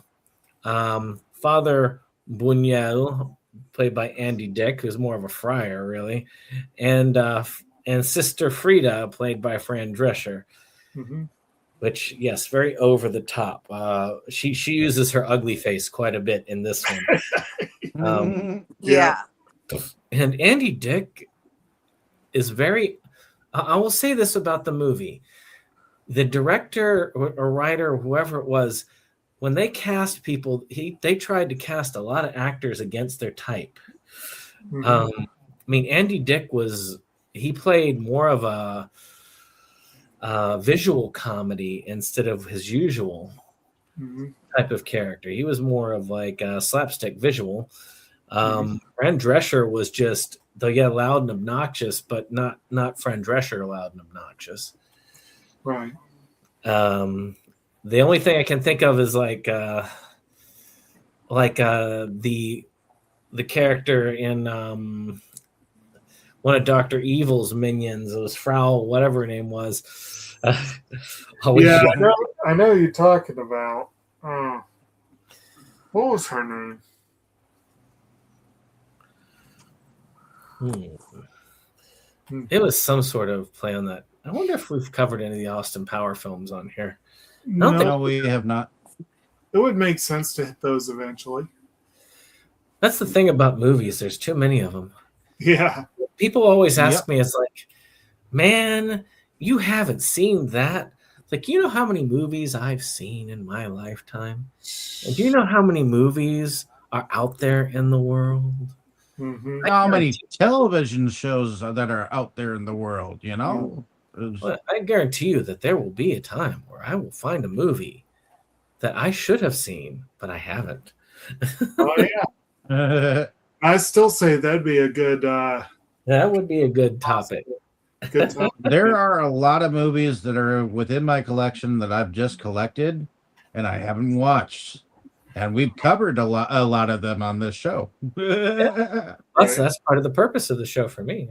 Speaker 3: Father Buñuel, played by Andy Dick, who's more of a friar, really, and Sister Frida, played by Fran Drescher, which, yes, very over the top. She uses her ugly face quite a bit in this one.
Speaker 5: Yeah.
Speaker 3: And Andy Dick is very... I will say this about the movie. The director or writer, whoever it was, when they cast people, they tried to cast a lot of actors against their type. Andy Dick he played more of a visual comedy instead of his usual type of character. He was more of like a slapstick visual. Fran Drescher was just, loud and obnoxious, but not Fran Drescher loud and obnoxious.
Speaker 4: Right.
Speaker 3: The only thing I can think of is the character in one of Dr. Evil's minions. It was Frau, whatever her name was.
Speaker 4: I know you're talking about. What was her name?
Speaker 3: It was some sort of play on that. I wonder if we've covered any of the Austin Power films on here.
Speaker 6: No, we have not.
Speaker 4: It would make sense to hit those eventually.
Speaker 3: That's the thing about movies. There's too many of them.
Speaker 4: Yeah.
Speaker 3: People always ask me, it's like, man, you haven't seen that. Like, you know how many movies I've seen in my lifetime? And do you know how many movies are out there in the world?
Speaker 6: How many television shows that are out there in the world, Well,
Speaker 3: I guarantee you that there will be a time where I will find a movie that I should have seen, but I haven't.
Speaker 4: Oh, yeah. I still say that'd be a good...
Speaker 3: that would be a good topic.
Speaker 4: Good topic.
Speaker 6: There are a lot of movies that are within my collection that I've just collected and I haven't watched. And we've covered a lot of them on this show.
Speaker 3: That's part of the purpose of the show for me.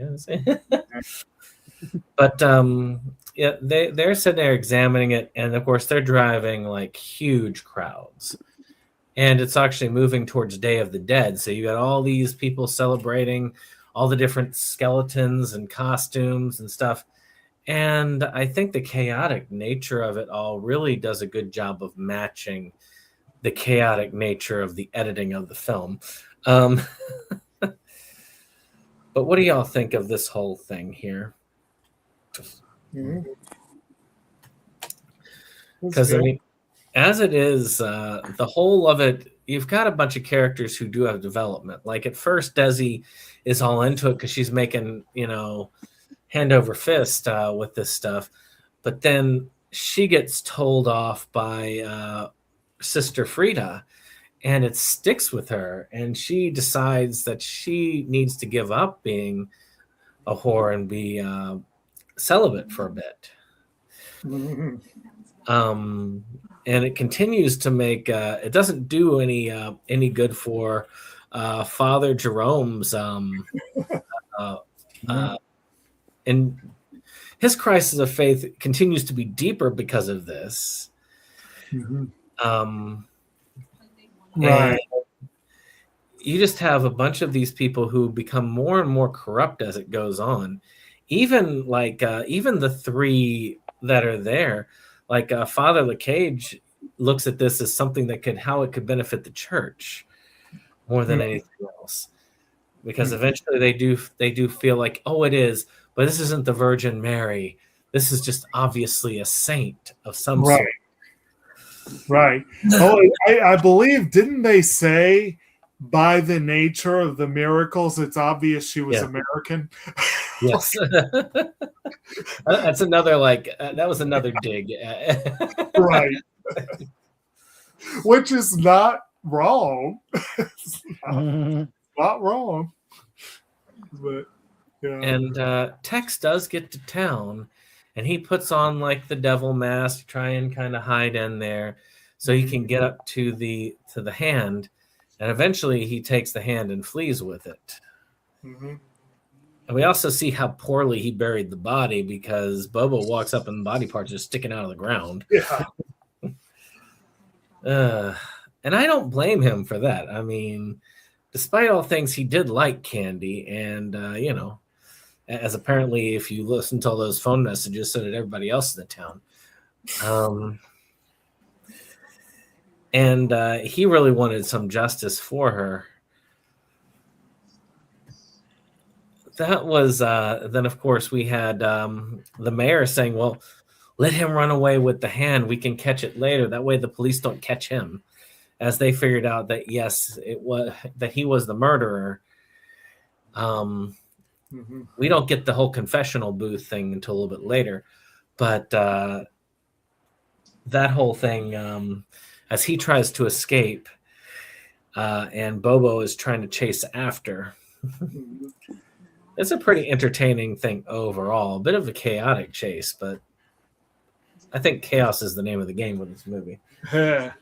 Speaker 3: But they're sitting there examining it, and of course they're driving like huge crowds. And it's actually moving towards Day of the Dead. So you got all these people celebrating all the different skeletons and costumes and stuff. And I think the chaotic nature of it all really does a good job of matching the chaotic nature of the editing of the film. But what do y'all think of this whole thing here? Because I mean, as it is, the whole of it, you've got a bunch of characters who do have development. Like at first, Desi is all into it because she's making, hand over fist with this stuff. But then she gets told off by Sister Frida, and it sticks with her. And she decides that she needs to give up being a whore and be celibate for a bit. And it continues to make it doesn't do any good for Father Jerome's and his crisis of faith continues to be deeper because of this.
Speaker 4: Right.
Speaker 3: You just have a bunch of these people who become more and more corrupt as it goes on. Even the three that are there, like Father LeCage looks at this as something that how it could benefit the church more than anything else, because eventually they do feel like, oh, it is, but this isn't the Virgin Mary. This is just obviously a saint of some sort.
Speaker 4: Right. Oh, I believe, didn't they say by the nature of the miracles, it's obvious she was American?
Speaker 3: Yes. That's another, that was another dig.
Speaker 4: Right. Which is not wrong. It's not wrong. But, yeah.
Speaker 3: And Tex does get to town, and he puts on the devil mask to try and kind of hide in there so he can get up to the hand, and eventually he takes the hand and flees with it. And we also see how poorly he buried the body, because Bobo walks up and the body parts are sticking out of the ground.
Speaker 4: Yeah.
Speaker 3: And I don't blame him for that. I mean, despite all things, he did like candy, and as apparently, if you listen to all those phone messages, so did everybody else in the town. And he really wanted some justice for her. That was then, of course, we had the mayor saying, well, let him run away with the hand. We can catch it later. That way the police don't catch him, as they figured out that, yes, it was that he was the murderer. We don't get the whole confessional booth thing until a little bit later. But that whole thing, as he tries to escape and Bobo is trying to chase after, it's a pretty entertaining thing overall. A bit of a chaotic chase, but I think chaos is the name of the game with this movie.
Speaker 4: Yeah.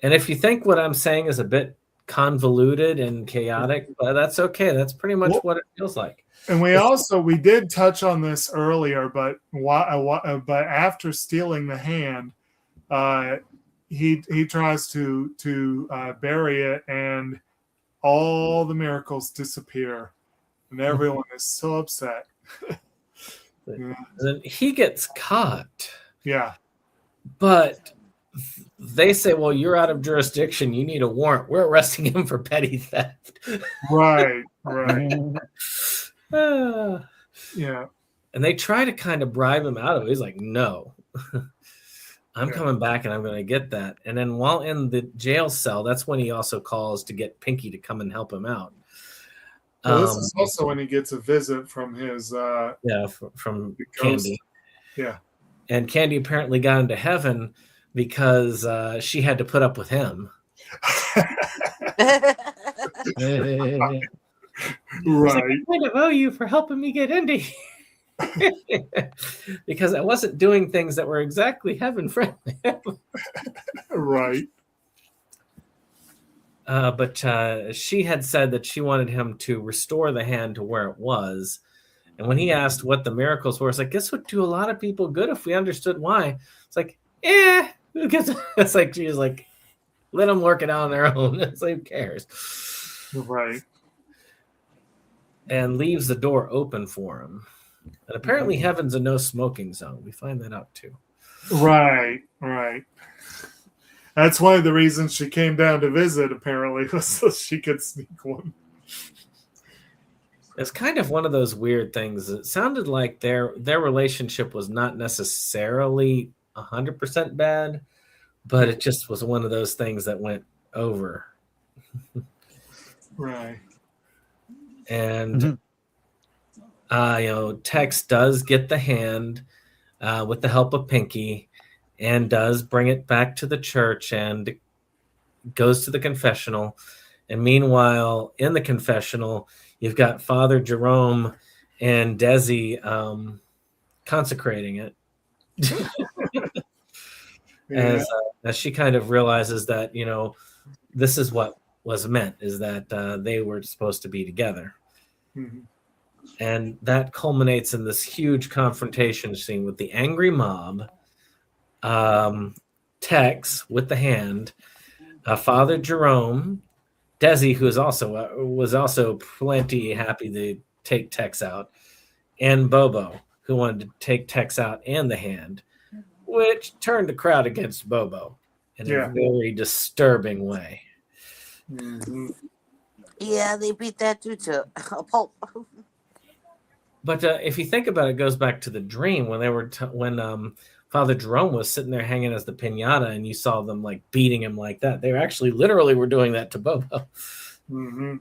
Speaker 3: And if you think what I'm saying is a bit convoluted and chaotic, but that's okay. That's pretty much what it feels like.
Speaker 4: And we did touch on this earlier, but after stealing the hand, he tries to bury it, and all the miracles disappear, and everyone is so upset.
Speaker 3: Then he gets caught.
Speaker 4: Yeah.
Speaker 3: But they say, well, you're out of jurisdiction. You need a warrant. We're arresting him for petty theft.
Speaker 4: Right.
Speaker 3: Yeah. And they try to kind of bribe him out of it. He's like, no, I'm coming back and I'm going to get that. And then while in the jail cell, that's when he also calls to get Pinky to come and help him out.
Speaker 4: Well, this is also when he gets a visit from his
Speaker 3: from Candy.
Speaker 4: Yeah.
Speaker 3: And Candy apparently got into heaven because she had to put up with him.
Speaker 4: Right.
Speaker 3: I kind of owe you for helping me get into here. Because I wasn't doing things that were exactly heaven friendly.
Speaker 4: Right.
Speaker 3: But she had said that she wanted him to restore the hand to where it was. And when he asked what the miracles were, it's like, this would do a lot of people good if we understood why. It's like, it's like, she's like, let them work it out on their own. It's like, who cares?
Speaker 4: Right.
Speaker 3: And leaves the door open for him. And apparently heaven's a no smoking zone. We find that out too.
Speaker 4: Right. That's one of the reasons she came down to visit, apparently, was so she could sneak one.
Speaker 3: It's kind of one of those weird things. It sounded like their relationship was not necessarily 100% bad, but it just was one of those things that went over.
Speaker 4: Right.
Speaker 3: And Tex does get the hand with the help of Pinky, and does bring it back to the church and goes to the confessional. And meanwhile, in the confessional, you've got Father Jerome and Desi consecrating it. As she kind of realizes that, this is what was meant, is that they were supposed to be together.
Speaker 4: Mm-hmm.
Speaker 3: And that culminates in this huge confrontation scene with the angry mob, Tex with the hand, Father Jerome, Desi, who was also plenty happy to take Tex out, and Bobo, who wanted to take Tex out and the hand, which turned the crowd against Bobo in a very disturbing way.
Speaker 4: Mm-hmm.
Speaker 5: Yeah, they beat that dude to a pulp.
Speaker 3: But if you think about it, it goes back to the dream when they were when Father Jerome was sitting there hanging as the piñata, and you saw them like beating him like that. They actually literally were doing that to Bobo.
Speaker 4: Mm-hmm.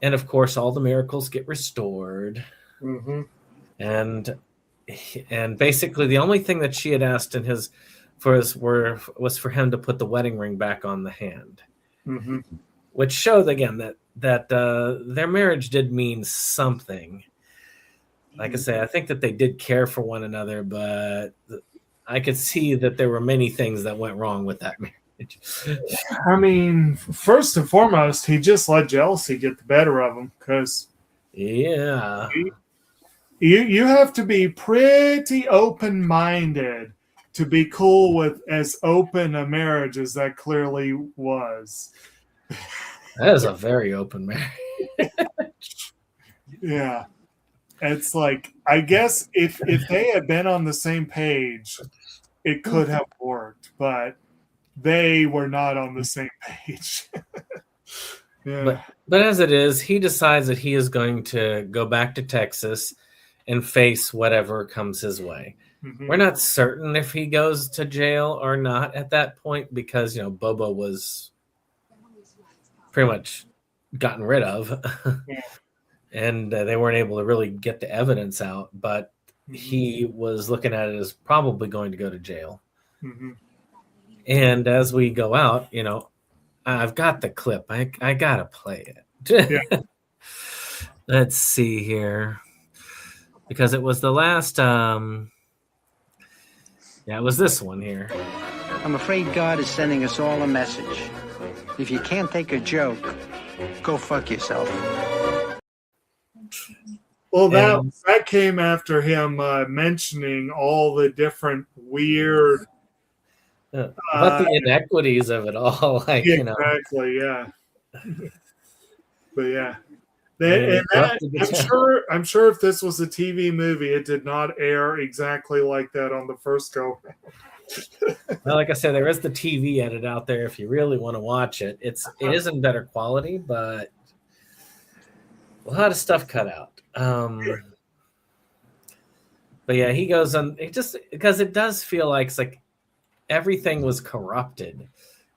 Speaker 3: And of course, all the miracles get restored.
Speaker 4: Mm-hmm.
Speaker 3: And basically, the only thing that she had asked in his was for him to put the wedding ring back on the hand,
Speaker 4: Mm-hmm.
Speaker 3: which showed again that their marriage did mean something. Like I say, I think that they did care for one another, but I could see that there were many things that went wrong with that marriage.
Speaker 4: I mean, first and foremost, he just let jealousy get the better of him, because
Speaker 3: yeah,
Speaker 4: you have to be pretty open-minded to be cool with as open a marriage as that clearly was.
Speaker 3: That is a very open marriage.
Speaker 4: Yeah. It's like, I guess if they had been on the same page, it could have worked, but they were not on the same page. Yeah.
Speaker 3: But as it is, he decides that he is going to go back to Texas and face whatever comes his way.
Speaker 4: Mm-hmm.
Speaker 3: We're not certain if he goes to jail or not at that point, because Bobo was pretty much gotten rid of.
Speaker 4: Yeah.
Speaker 3: And they weren't able to really get the evidence out, but he was looking at it as probably going to go to jail.
Speaker 4: Mm-hmm.
Speaker 3: And as we go out, I've got the clip. I gotta play it.
Speaker 4: Yeah.
Speaker 3: Let's see here, because it was the last. It was this one here.
Speaker 7: I'm afraid God is sending us all a message. If you can't take a joke, go fuck yourself.
Speaker 4: Well, that came after him mentioning all the different weird
Speaker 3: about the inequities of it all.
Speaker 4: Exactly, yeah. But yeah, I'm sure if this was a TV movie, it did not air exactly like that on the first go.
Speaker 3: Well, like I said, there is the TV edit out there if you really want to watch it. It is in better quality, but a lot of stuff cut out. But yeah, he goes on. It just because it does feel like it's like everything was corrupted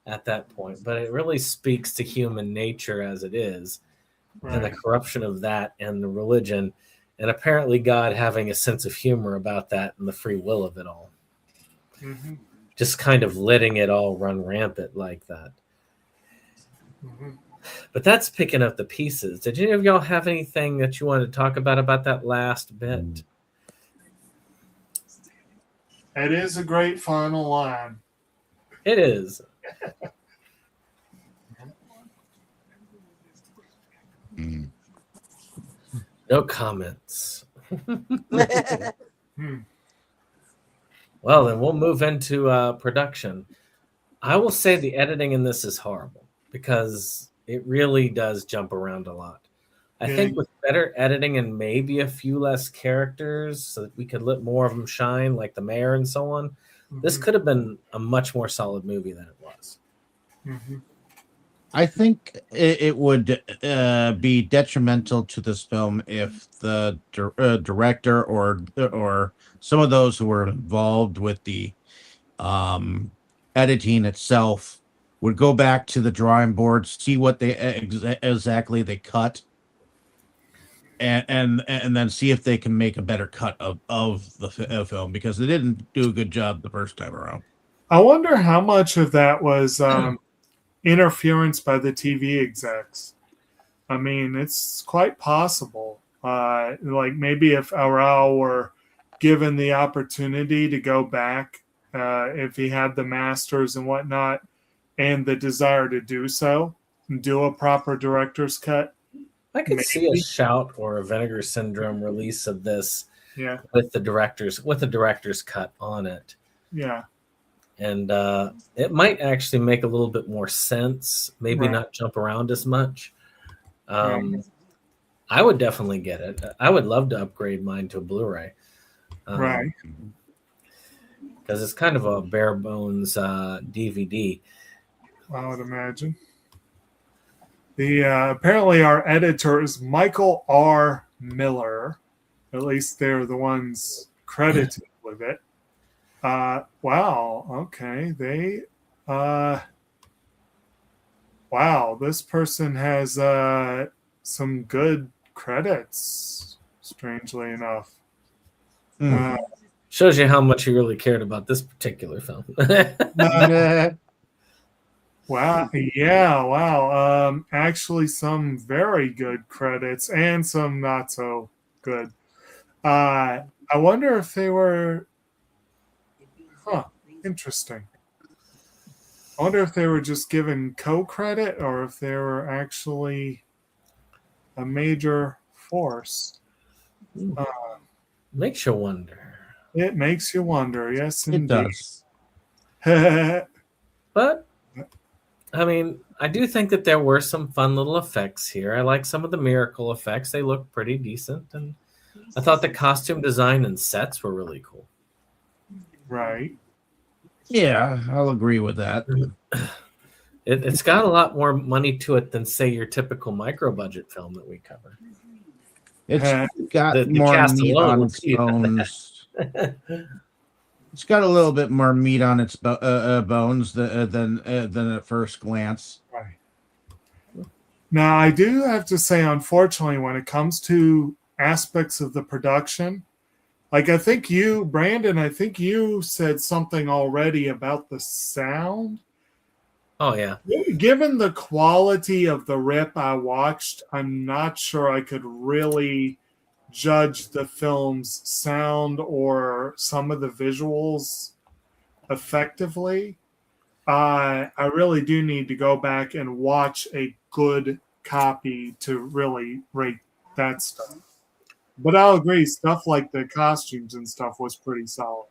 Speaker 3: at that point, but it really speaks to human nature as it is, right, and the corruption of that and the religion, and apparently God having a sense of humor about that and the free will of it all.
Speaker 4: Mm-hmm.
Speaker 3: Just kind of letting it all run rampant like that.
Speaker 4: Mm-hmm.
Speaker 3: But that's picking up the pieces. Did any of y'all have anything that you wanted to talk about that last bit?
Speaker 4: It is a great final line.
Speaker 3: It is. No comments. Well, then we'll move into production. I will say the editing in this is horrible because it really does jump around a lot. I think with better editing and maybe a few less characters so that we could let more of them shine, like the mayor and so on, this could have been a much more solid movie than it was.
Speaker 4: Mm-hmm.
Speaker 6: I think it would be detrimental to this film if the director or some of those who were involved with the editing itself would go back to the drawing board, see what they exactly they cut, and then see if they can make a better cut of the film, because they didn't do a good job the first time around.
Speaker 4: I wonder how much of that was interference by the TV execs. I mean, it's quite possible. Like maybe if Arau were given the opportunity to go back, if he had the masters and whatnot, and the desire to do so, and do a proper director's cut.
Speaker 3: I could see a Shout or a Vinegar Syndrome release of this,
Speaker 4: Yeah,
Speaker 3: with the director's cut on it.
Speaker 4: yeah,
Speaker 3: And it might actually make a little bit more sense. Maybe
Speaker 4: Right.
Speaker 3: not jump around as much.
Speaker 4: Right.
Speaker 3: I would definitely get it. I would love to upgrade mine to a Blu-ray.
Speaker 4: right.
Speaker 3: Because it's kind of a bare bones DVD.
Speaker 4: I would imagine. The apparently our editor is Michael R. Miller. At least they're the ones credited with it. Wow. Okay. They. Wow. This person has some good credits. Strangely enough.
Speaker 6: Mm.
Speaker 3: Shows you how much he really cared about this particular film.
Speaker 4: Wow. Yeah. Wow. Actually, some very good credits and some not so good. I wonder if they were. Huh. Interesting. I wonder if they were just given co-credit or if they were actually a major force.
Speaker 3: Makes you wonder.
Speaker 4: It makes you wonder. Yes,
Speaker 6: It
Speaker 4: indeed.
Speaker 6: does.
Speaker 3: But I mean, I do think that there were some fun little effects here. I like some of the miracle effects. They look pretty decent. And I thought the costume design and sets were really cool.
Speaker 4: Right.
Speaker 6: Yeah, I'll agree with that.
Speaker 3: It's got a lot more money to it than, say, your typical micro budget film that we cover.
Speaker 6: It's
Speaker 4: Uh,
Speaker 6: got
Speaker 3: the
Speaker 6: more
Speaker 3: cast
Speaker 6: meat
Speaker 3: alone
Speaker 6: on
Speaker 3: will
Speaker 6: its
Speaker 3: see that.
Speaker 6: bones. It's got a little bit more meat on its bones than at first glance.
Speaker 4: Right. Now, I do have to say, unfortunately, when it comes to aspects of the production, like I think you, Brandon, I think you said something already about the sound.
Speaker 3: Oh, yeah.
Speaker 4: Given the quality of the rip I watched, I'm not sure I could really judge the film's sound or some of the visuals effectively. I really do need to go back and watch a good copy to really rate that stuff. But I'll agree, stuff like the costumes and stuff was pretty solid.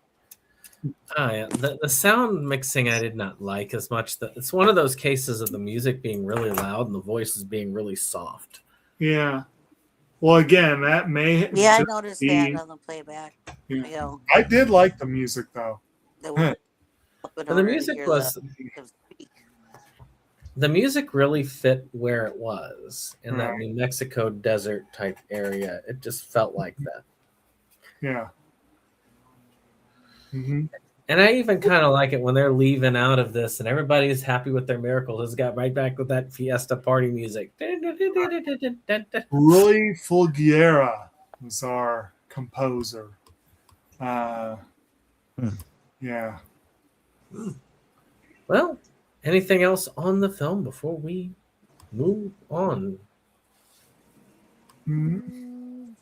Speaker 3: Oh, yeah. The sound mixing I did not like as much. It's one of those cases of the music being really loud and the voices being really soft.
Speaker 4: Yeah. Well, again, that may.
Speaker 5: Yeah, I
Speaker 4: just
Speaker 5: noticed
Speaker 4: be-
Speaker 5: that on the playback.
Speaker 4: Yeah.
Speaker 5: You know,
Speaker 4: I did like the music though.
Speaker 5: they were up in
Speaker 3: And the
Speaker 5: order to
Speaker 3: music
Speaker 5: hear
Speaker 3: was
Speaker 5: the speak.
Speaker 3: the music really fit where it was in that
Speaker 4: Right.
Speaker 3: New Mexico desert type area. It just felt like that.
Speaker 4: Yeah. Hmm.
Speaker 3: And I even kind of like it when they're leaving out of this and everybody's happy with their miracles. It's got right back with that fiesta party music.
Speaker 4: Rui Fulguera was our composer. Yeah.
Speaker 3: Well, anything else on the film before we move on?
Speaker 4: Mhm.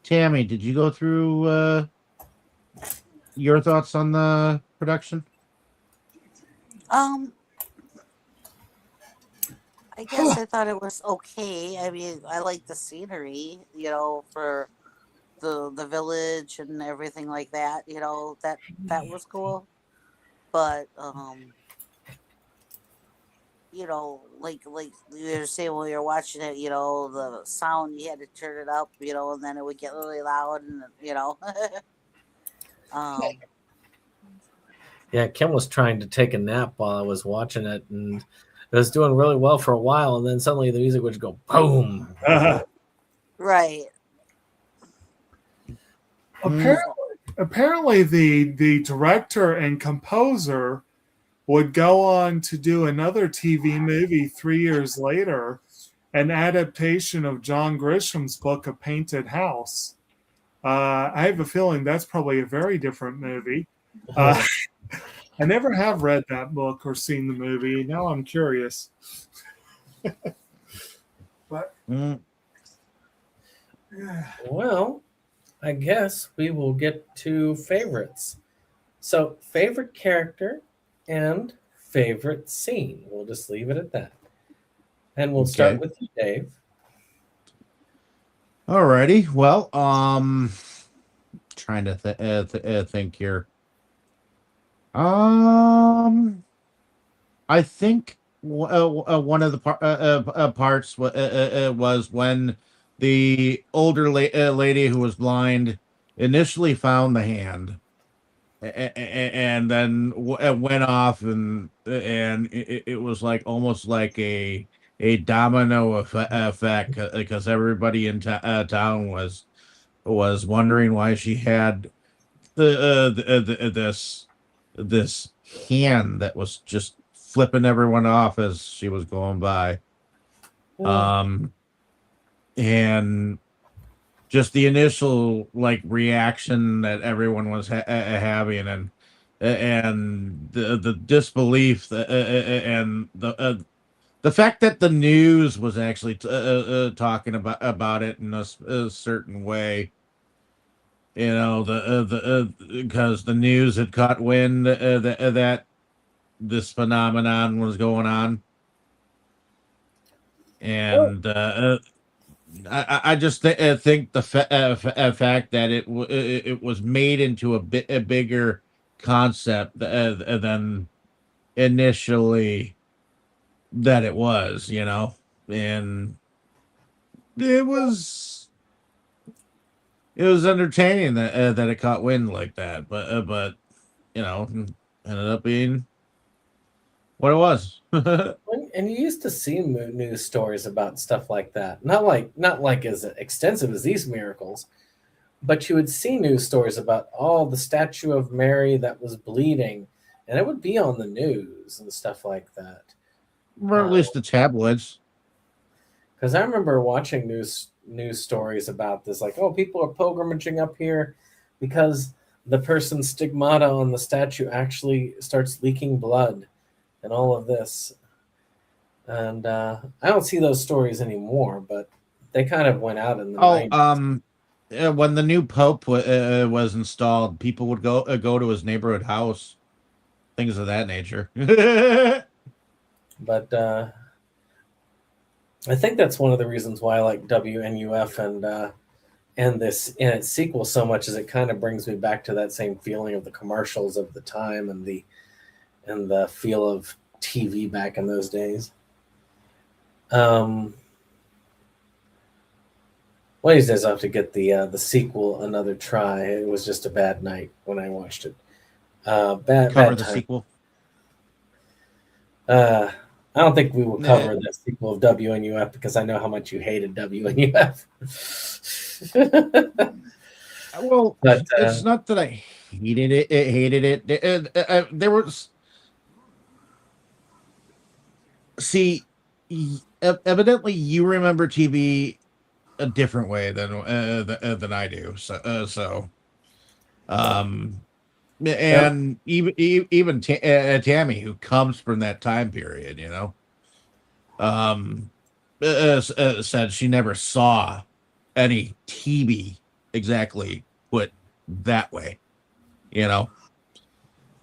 Speaker 6: Tammy, did you go through your thoughts on the production?
Speaker 5: I guess I thought it was okay. I mean, I like the scenery, you know, for the village and everything like that. You know, that was cool. But you know, like you were saying when you're watching it, you know, the sound you had to turn it up, you know, and then it would get really loud, and you know.
Speaker 3: Yeah, Kim was trying to take a nap while I was watching it, and It was doing really well for a while, and then suddenly the music would go boom.
Speaker 5: Right.
Speaker 4: Apparently, the director and composer would go on to do another TV movie 3 years later, an adaptation of John Grisham's book, A Painted House. I have a feeling that's probably a very different movie. I never have read that book or seen the movie. Now I'm curious. But
Speaker 3: Well, I guess we will get to favorites. So, favorite character and favorite scene. We'll just leave it at that. And we'll start with you, Dave.
Speaker 6: Alrighty. Well, trying to think here. I think one of the parts was when the older lady who was blind initially found the hand, and then went off, and it was like almost like a domino effect, because everybody in town was wondering why she had this hand that was just flipping everyone off as she was going by. And just the initial like reaction that everyone was having, and the disbelief, and the fact that the news was actually talking about it in a certain way, you know, because the news had caught wind that this phenomenon was going on, and I just think the fact that it was made into a bigger concept than initially that it was, you know, and it was entertaining that it caught wind like that, but you know, ended up being what it was.
Speaker 3: And you used to see news stories about stuff like that. Not like as extensive as these miracles, but you would see news stories about the statue of Mary that was bleeding, and it would be on the news and stuff like that.
Speaker 6: Or at least the tabloids.
Speaker 3: Because I remember watching news stories about this, like, people are pilgrimaging up here because the person's stigmata on the statue actually starts leaking blood, and all of this. And I don't see those stories anymore, but they kind of went out in the 90s.
Speaker 6: When the new pope was installed, people would go to his neighborhood house, things of that nature.
Speaker 3: But I think that's one of the reasons why I like WNUF and its sequel so much, is it kind of brings me back to that same feeling of the commercials of the time and the feel of TV back in those days. One of these days I'll have to get the sequel another try. It was just a bad night when I watched it. Bad
Speaker 6: the
Speaker 3: time.
Speaker 6: sequel.
Speaker 3: I don't think we will cover the sequel of WNUF because I know how much you hated WNUF.
Speaker 6: Well, but, it's not that I hated it. There was, see, evidently you remember TV a different way than I do. And even Tammy, who comes from that time period, you know, said she never saw any TV exactly put that way, you know.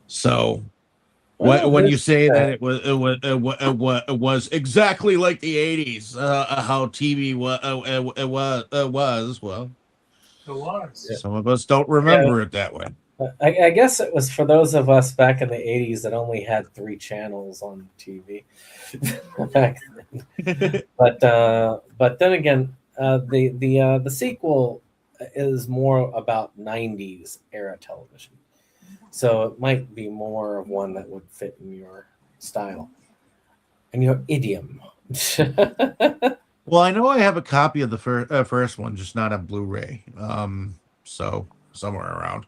Speaker 6: So when you say that it was exactly like the 80s, how TV was, well,
Speaker 4: it was.
Speaker 6: Some of us don't remember it that way.
Speaker 3: I guess it was for those of us back in the 80s that only had 3 channels on TV back then. But then again, the sequel is more about 90s era television. So it might be more of one that would fit in your style. and your idiom.
Speaker 6: Well, I know I have a copy of the first one, just not on Blu-ray. So somewhere around.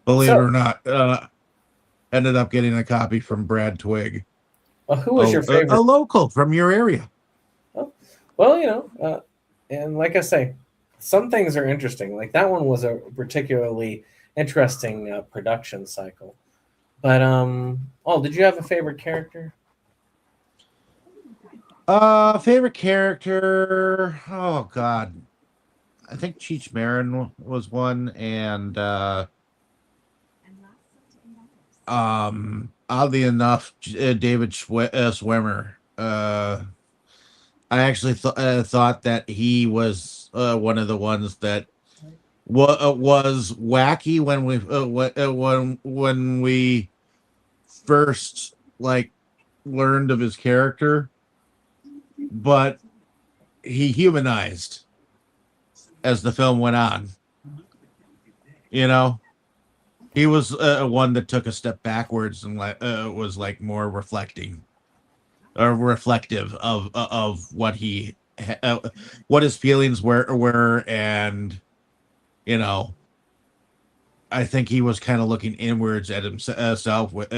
Speaker 6: Believe it or not, ended up getting a copy from Brad Twigg.
Speaker 3: Well, who was your favorite?
Speaker 6: A local from your area.
Speaker 3: Well, and like I say, some things are interesting. Like that one was a particularly interesting production cycle. But did you have a favorite character?
Speaker 6: Favorite character? Oh God, I think Cheech Marin was one, and oddly enough, David Schwimmer. I actually thought that he was one of the ones that was wacky when we first like learned of his character, but he humanized as the film went on. You know, he was one that took a step backwards and was like more reflective of what he what his feelings were, and you know, I think he was kind of looking inwards at himself, which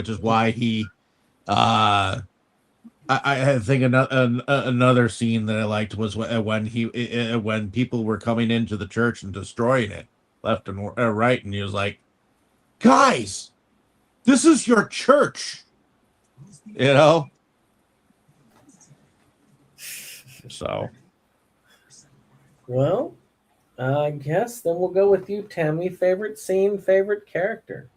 Speaker 6: is why he I think another scene that I liked was when people were coming into the church and destroying it left and right, and he was like, "Guys, this is your church," you know. So,
Speaker 3: Well, I guess then we'll go with you, Tammy. Favorite scene, favorite character.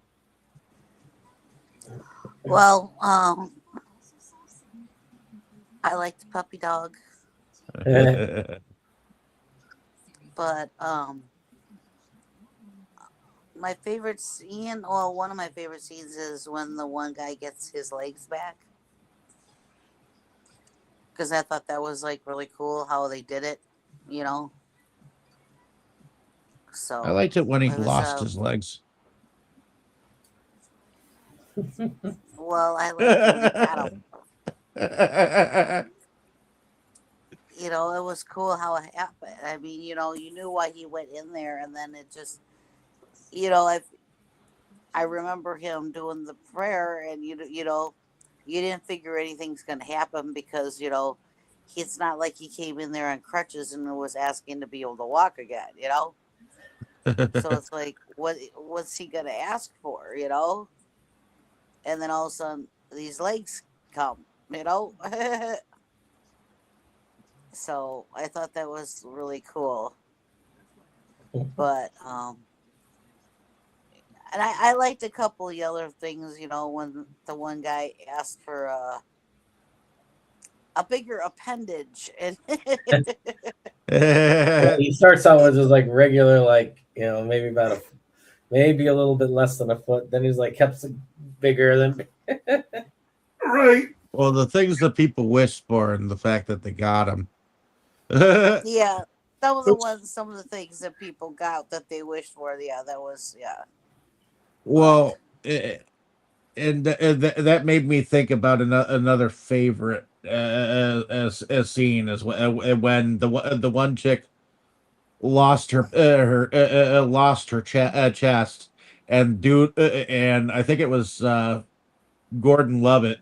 Speaker 5: Well, I like the puppy dog, but my favorite scene, well, one of my favorite scenes is when the one guy gets his legs back. Because I thought that was like really cool how they did it, you know. So
Speaker 6: I liked it when he
Speaker 5: it was,
Speaker 6: lost his legs.
Speaker 5: well, I liked when he got him. You know, it was cool how it happened. I mean, you know, you knew why he went in there, and then it just, you know, I remember him doing the prayer, and you know, you didn't figure anything's going to happen because, you know, it's not like he came in there on crutches and was asking to be able to walk again, you know? So it's like, what's he going to ask for, you know? And then all of a sudden, these legs come, you know? So I thought that was really cool. But, and I liked a couple of the other things, you know, when the one guy asked for a bigger appendage. And
Speaker 3: He starts out with just like regular, like, you know, maybe a little bit less than a foot. Then he's like kept bigger than.
Speaker 4: Right.
Speaker 6: Well, the things that people wished for and the fact that they got them.
Speaker 5: yeah, some of the things that people got that they wished for. Yeah, that was, yeah.
Speaker 6: Well, and that made me think about another favorite scene as when the one chick lost her chest, and I think it was Gordon Levitt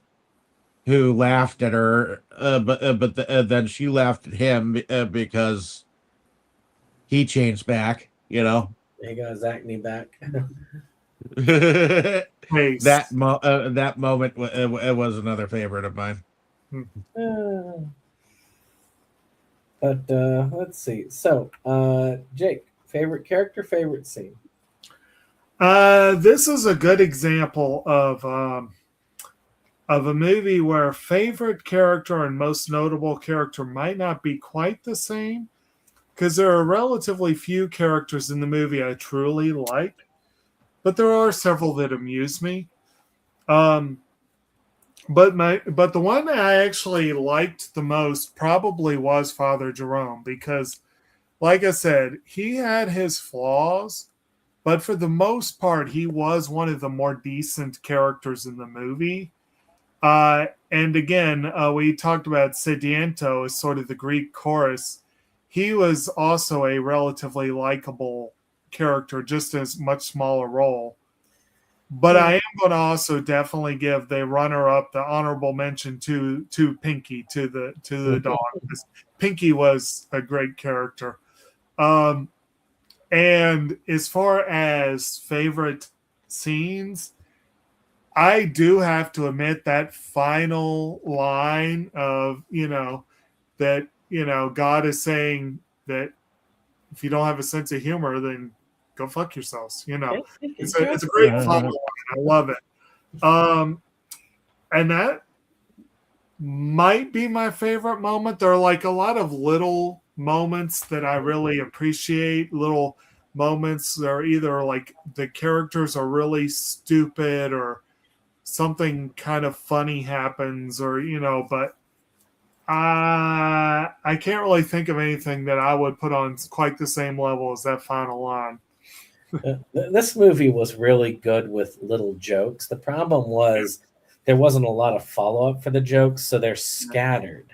Speaker 6: who laughed at her, but then she laughed at him because he changed back, you know.
Speaker 3: He got his acne back.
Speaker 6: That moment was another favorite of mine.
Speaker 3: But let's see. So, Jake, favorite character, favorite scene.
Speaker 4: This is a good example of a movie where favorite character and most notable character might not be quite the same, because there are relatively few characters in the movie I truly like, but there are several that amuse me. But the one that I actually liked the most probably was Father Jerome, because, like I said, he had his flaws, but for the most part, he was one of the more decent characters in the movie. And again, we talked about Sediento as sort of the Greek chorus. He was also a relatively likable character, just as much smaller role. But I am going to also definitely give the runner-up, the honorable mention to Pinky, to the dog. Pinky was a great character. And as far as favorite scenes, I do have to admit that final line of, that, God is saying that if you don't have a sense of humor, then go fuck yourselves. It's a great final line. I love it. And that might be my favorite moment. There are like a lot of little moments that I really appreciate, little moments that are either like the characters are really stupid or something kind of funny happens, or but I can't really think of anything that I would put on quite the same level as that final line.
Speaker 3: This movie was really good with little jokes. The problem was there wasn't a lot of follow-up for the jokes, so they're scattered.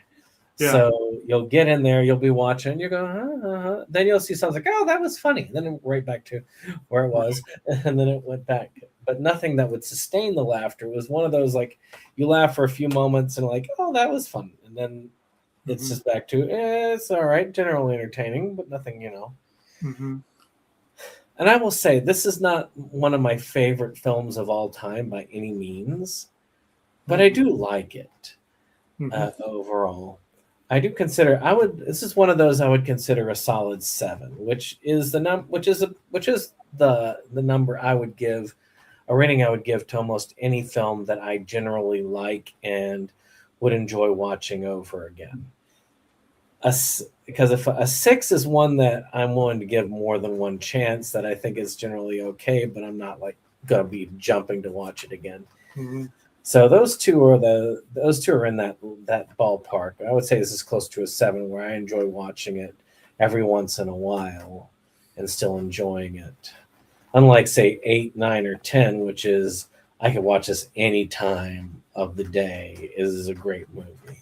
Speaker 4: Yeah.
Speaker 3: So you'll get in there, you'll be watching, and you go, then you'll see something like, oh, that was funny. Then it right back to where it was, and then it went back. But nothing that would sustain the laughter. It was one of those, like, you laugh for a few moments and like, oh, that was fun. And then it's just back to, it's all right, generally entertaining, but nothing, And I will say, this is not one of my favorite films of all time by any means, but I do like it overall. I do consider this is one of those I would consider a solid 7, which is the number I would give, a rating I would give to almost any film that I generally like and would enjoy watching over again. Because if a 6 is one that I'm willing to give more than one chance, that I think is generally okay, but I'm not like gonna be jumping to watch it again. So those two are in that ballpark. I would say this is close to a 7, where I enjoy watching it every once in a while and still enjoying it. Unlike, say, 8, 9, or 10, which is I could watch this any time of the day. It is a great movie.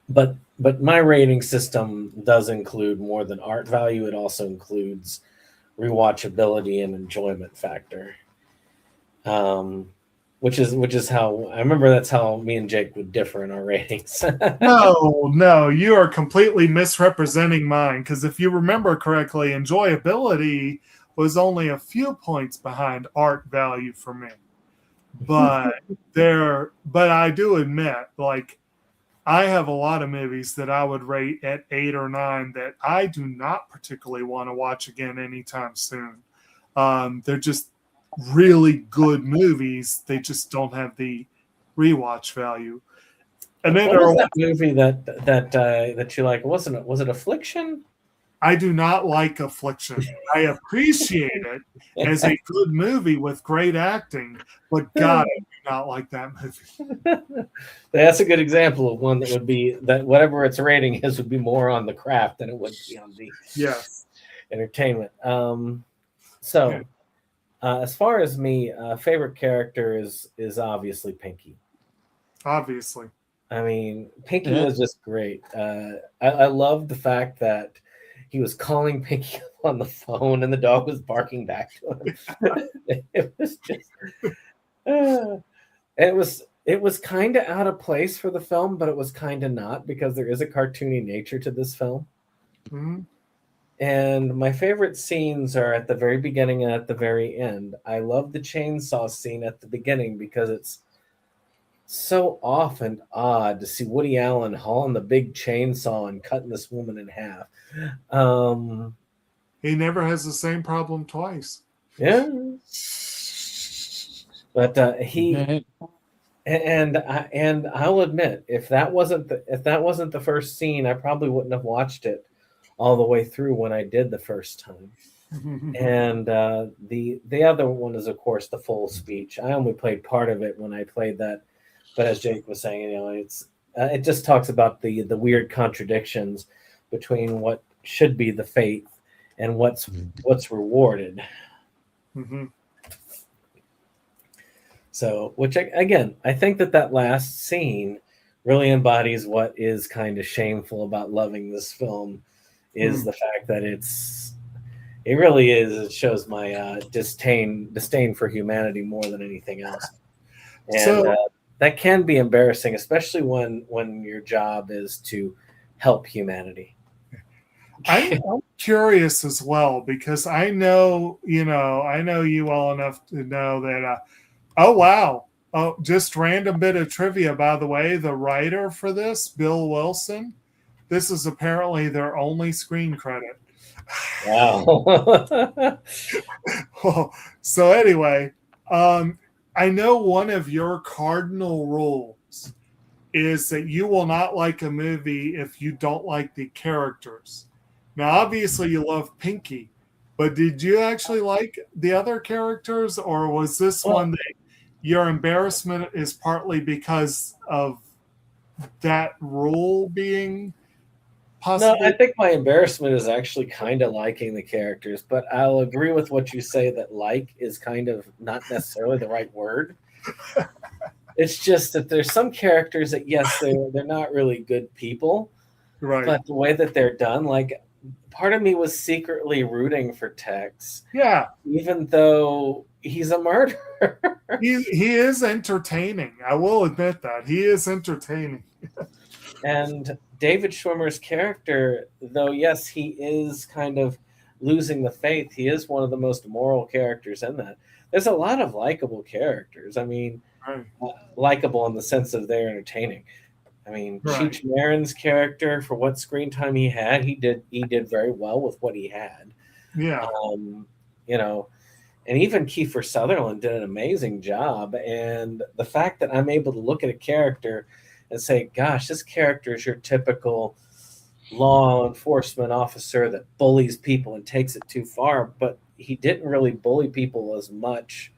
Speaker 3: But my rating system does include more than art value. It also includes rewatchability and enjoyment factor. Which is how I remember that's how me and Jake would differ in our ratings.
Speaker 4: No, you are completely misrepresenting mine, because if you remember correctly, enjoyability was only a few points behind art value for me. But I do admit, like, I have a lot of movies that I would rate at 8 or 9 that I do not particularly want to watch again anytime soon. They're just really good movies. They just don't have the rewatch value. And then
Speaker 3: what was that movie that you like? Was it Affliction?
Speaker 4: I do not like Affliction. I appreciate it as a good movie with great acting, but God, I do not like that movie.
Speaker 3: That's a good example of one that would be that whatever its rating is would be more on the craft than it would be on the entertainment. As far as me, favorite character is obviously Pinky.
Speaker 4: Obviously.
Speaker 3: I mean, Pinky was just great. I love the fact that he was calling Pinky on the phone and the dog was barking back to him. It was just, it was kind of out of place for the film, but it was kind of not, because there is a cartoony nature to this film. And my favorite scenes are at the very beginning and at the very end. I love the chainsaw scene at the beginning because it's so off and odd to see Woody Allen hauling the big chainsaw and cutting this woman in half.
Speaker 4: He never has the same problem twice.
Speaker 3: Yeah. But and I'll admit, if that wasn't the first scene, I probably wouldn't have watched it all the way through when I did the first time. And the other one is, of course, the full speech. I only played part of it when I played that, but as Jake was saying, it just talks about the weird contradictions between what should be the faith and what's rewarded. So, which again, I think that last scene really embodies what is kind of shameful about loving this film, is the fact that it really is. It shows my disdain for humanity more than anything else, and that can be embarrassing, especially when your job is to help humanity.
Speaker 4: I'm curious as well, because I know you well enough to know that. Oh wow! Oh, just random bit of trivia, by the way. The writer for this, Bill Wilson, this is apparently their only screen credit.
Speaker 3: Wow.
Speaker 4: So anyway, I know one of your cardinal rules is that you will not like a movie if you don't like the characters. Now, obviously, you love Pinky, but did you actually like the other characters, or was this one that your embarrassment is partly because of that rule being possible?
Speaker 3: No, I think my embarrassment is actually kind of liking the characters, but I'll agree with what you say that like is kind of not necessarily the right word. It's just that there's some characters that, yes, they're not really good people,
Speaker 4: Right.
Speaker 3: but the way that they're done, like, part of me was secretly rooting for Tex.
Speaker 4: Yeah.
Speaker 3: Even though he's a murderer.
Speaker 4: He is entertaining. I will admit that. He is entertaining.
Speaker 3: And David Schwimmer's character, though, yes, he is kind of losing the faith. He is one of the most moral characters in that. There's a lot of likable characters. I mean, likable in the sense of they're entertaining. I mean, Cheech Marin's character, for what screen time he had, he did very well with what he had.
Speaker 4: Yeah.
Speaker 3: And even Kiefer Sutherland did an amazing job. And the fact that I'm able to look at a character and say, gosh, this character is your typical law enforcement officer that bullies people and takes it too far, but he didn't really bully people as much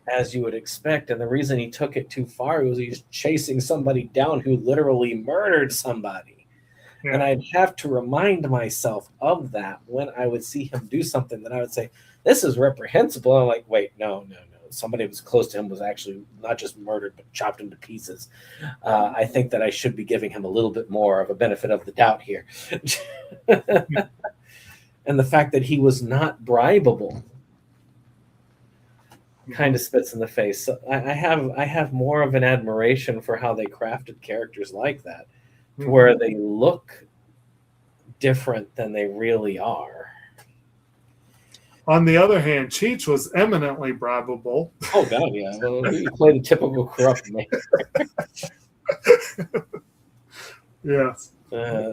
Speaker 3: as you would expect. And the reason he took it too far was he's chasing somebody down who literally murdered somebody. Yeah. And I'd have to remind myself of that when I would see him do something that I would say, this is reprehensible. I'm like, wait, no. Somebody who was close to him was actually not just murdered, but chopped into pieces. I think that I should be giving him a little bit more of a benefit of the doubt here. And the fact that he was not bribable kind of spits in the face. So I have more of an admiration for how they crafted characters like that, where they look different than they really are.
Speaker 4: On the other hand, Cheech was eminently bribable.
Speaker 3: Oh God, yeah. Well, he played a typical corrupt man.
Speaker 4: Yes.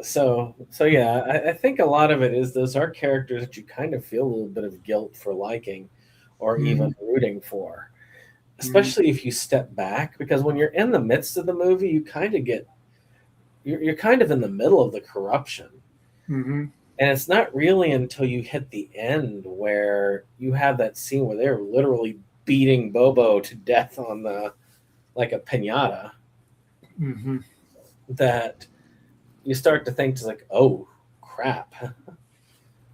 Speaker 3: So yeah, I think a lot of it is those are characters that you kind of feel a little bit of guilt for liking, or even rooting for, especially if you step back, because when you're in the midst of the movie, you kind of you're kind of in the middle of the corruption. And it's not really until you hit the end where you have that scene where they're literally beating Bobo to death on like a piñata, that you start to think, just like, oh crap,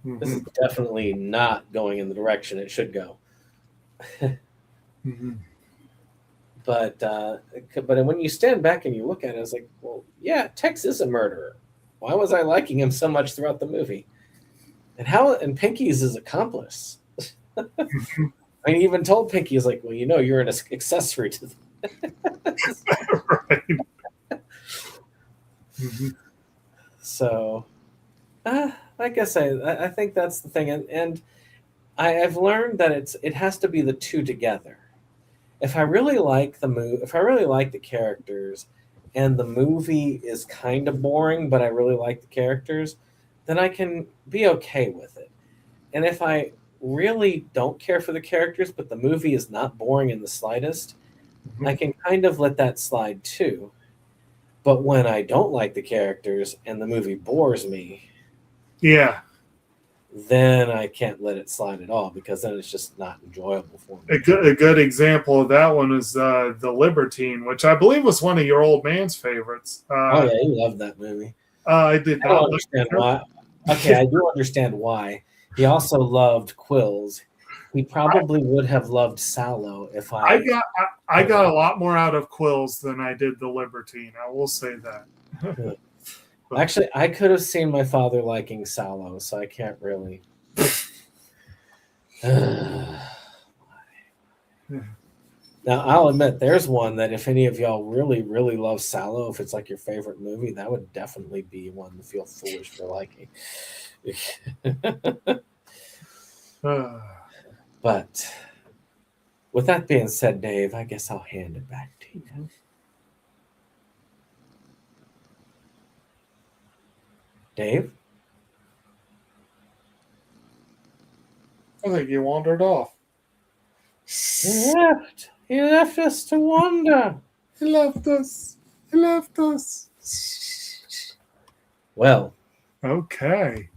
Speaker 3: this is definitely not going in the direction it should go. But when you stand back and you look at it, it's like, well, yeah, Tex is a murderer. Why was I liking him so much throughout the movie? And Pinky's his accomplice. I mean, he even told Pinky, he's like, well, you're an accessory to them. So, I guess I think that's the thing, and I've learned that it has to be the two together. If I really like if I really like the characters, and the movie is kind of boring, but I really like the characters, then I can be okay with it. And if I really don't care for the characters, but the movie is not boring in the slightest, I can kind of let that slide too. But when I don't like the characters and the movie bores me, then I can't let it slide at all, because then it's just not enjoyable for me.
Speaker 4: A good example of that one is The Libertine, which I believe was one of your old man's favorites.
Speaker 3: Oh, yeah, he loved that movie.
Speaker 4: I did not.
Speaker 3: I don't understand why. Okay, I do understand why. He also loved Quills. he probably would have loved Sallow if
Speaker 4: I got a lot more out of Quills than I did the Libertine. I will say that.
Speaker 3: Actually, I could have seen my father liking Sallow, so I can't really. Now, I'll admit, there's one that if any of y'all really, really love Sallow, if it's like your favorite movie, that would definitely be one to feel foolish for liking. But with that being said, Dave, I guess I'll hand it back to you. Dave?
Speaker 4: I think you wandered off.
Speaker 3: He left us to wander.
Speaker 4: He left us. He left us.
Speaker 3: Well.
Speaker 4: Okay.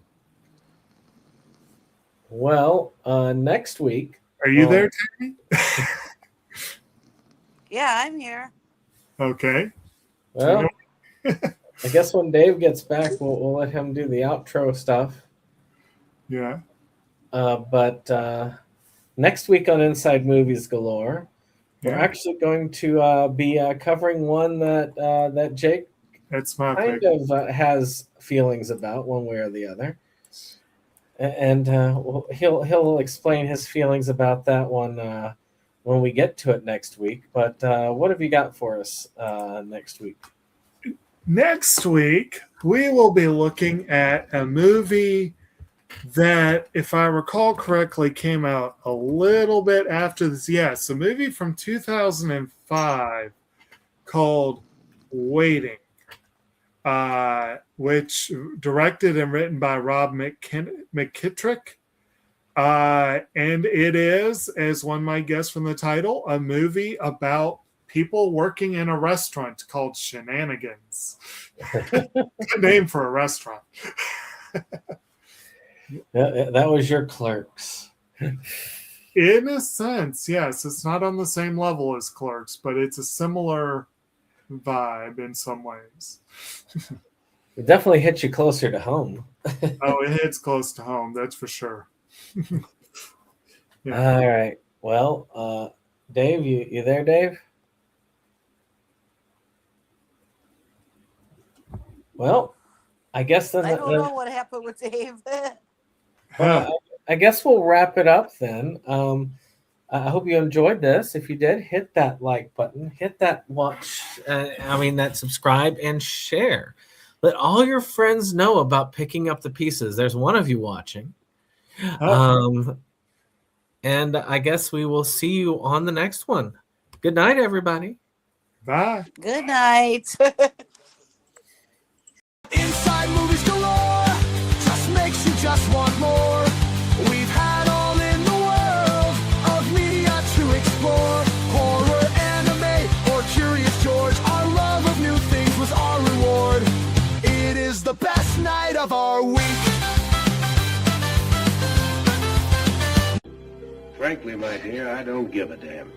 Speaker 3: Well, next week.
Speaker 4: Are you there, Tammy?
Speaker 5: Yeah, I'm here.
Speaker 4: Okay.
Speaker 3: Well, I guess when Dave gets back, we'll let him do the outro stuff.
Speaker 4: Yeah.
Speaker 3: But next week on Inside Movies Galore, we're actually going to be covering one that Jake
Speaker 4: That's my
Speaker 3: kind of has feelings about one way or the other. And he'll explain his feelings about that one when we get to it next week. But what have you got for us next week?
Speaker 4: Next week, we will be looking at a movie that, if I recall correctly, came out a little bit after this. Yes, a movie from 2005 called Waiting. Which directed and written by Rob McKittrick. And it is, as one might guess from the title, a movie about people working in a restaurant called Shenanigans. Good name for a restaurant.
Speaker 3: That was your Clerks.
Speaker 4: In a sense, yes. It's not on the same level as Clerks, but it's a similar vibe in some ways.
Speaker 3: It definitely hits you closer to home.
Speaker 4: Oh, it hits close to home, that's for sure.
Speaker 3: Yeah. All right. Well, Dave, you there, Dave? Well, I guess then
Speaker 5: I don't know what happened with Dave.
Speaker 3: I guess we'll wrap it up then. I hope you enjoyed this. If you did, hit that like button, hit that watch, that subscribe and share. Let all your friends know about Picking Up the Pieces. There's one of you watching. And I guess we will see you on the next one. Good night, everybody.
Speaker 4: Bye.
Speaker 5: Good night.
Speaker 8: Inside Movies Galore just makes you just want more. We've had all in the world of media to explore. Horror, anime, or Curious George. Our love of new things was our reward. It is the best night of our week.
Speaker 9: Frankly, my dear, I don't give a damn.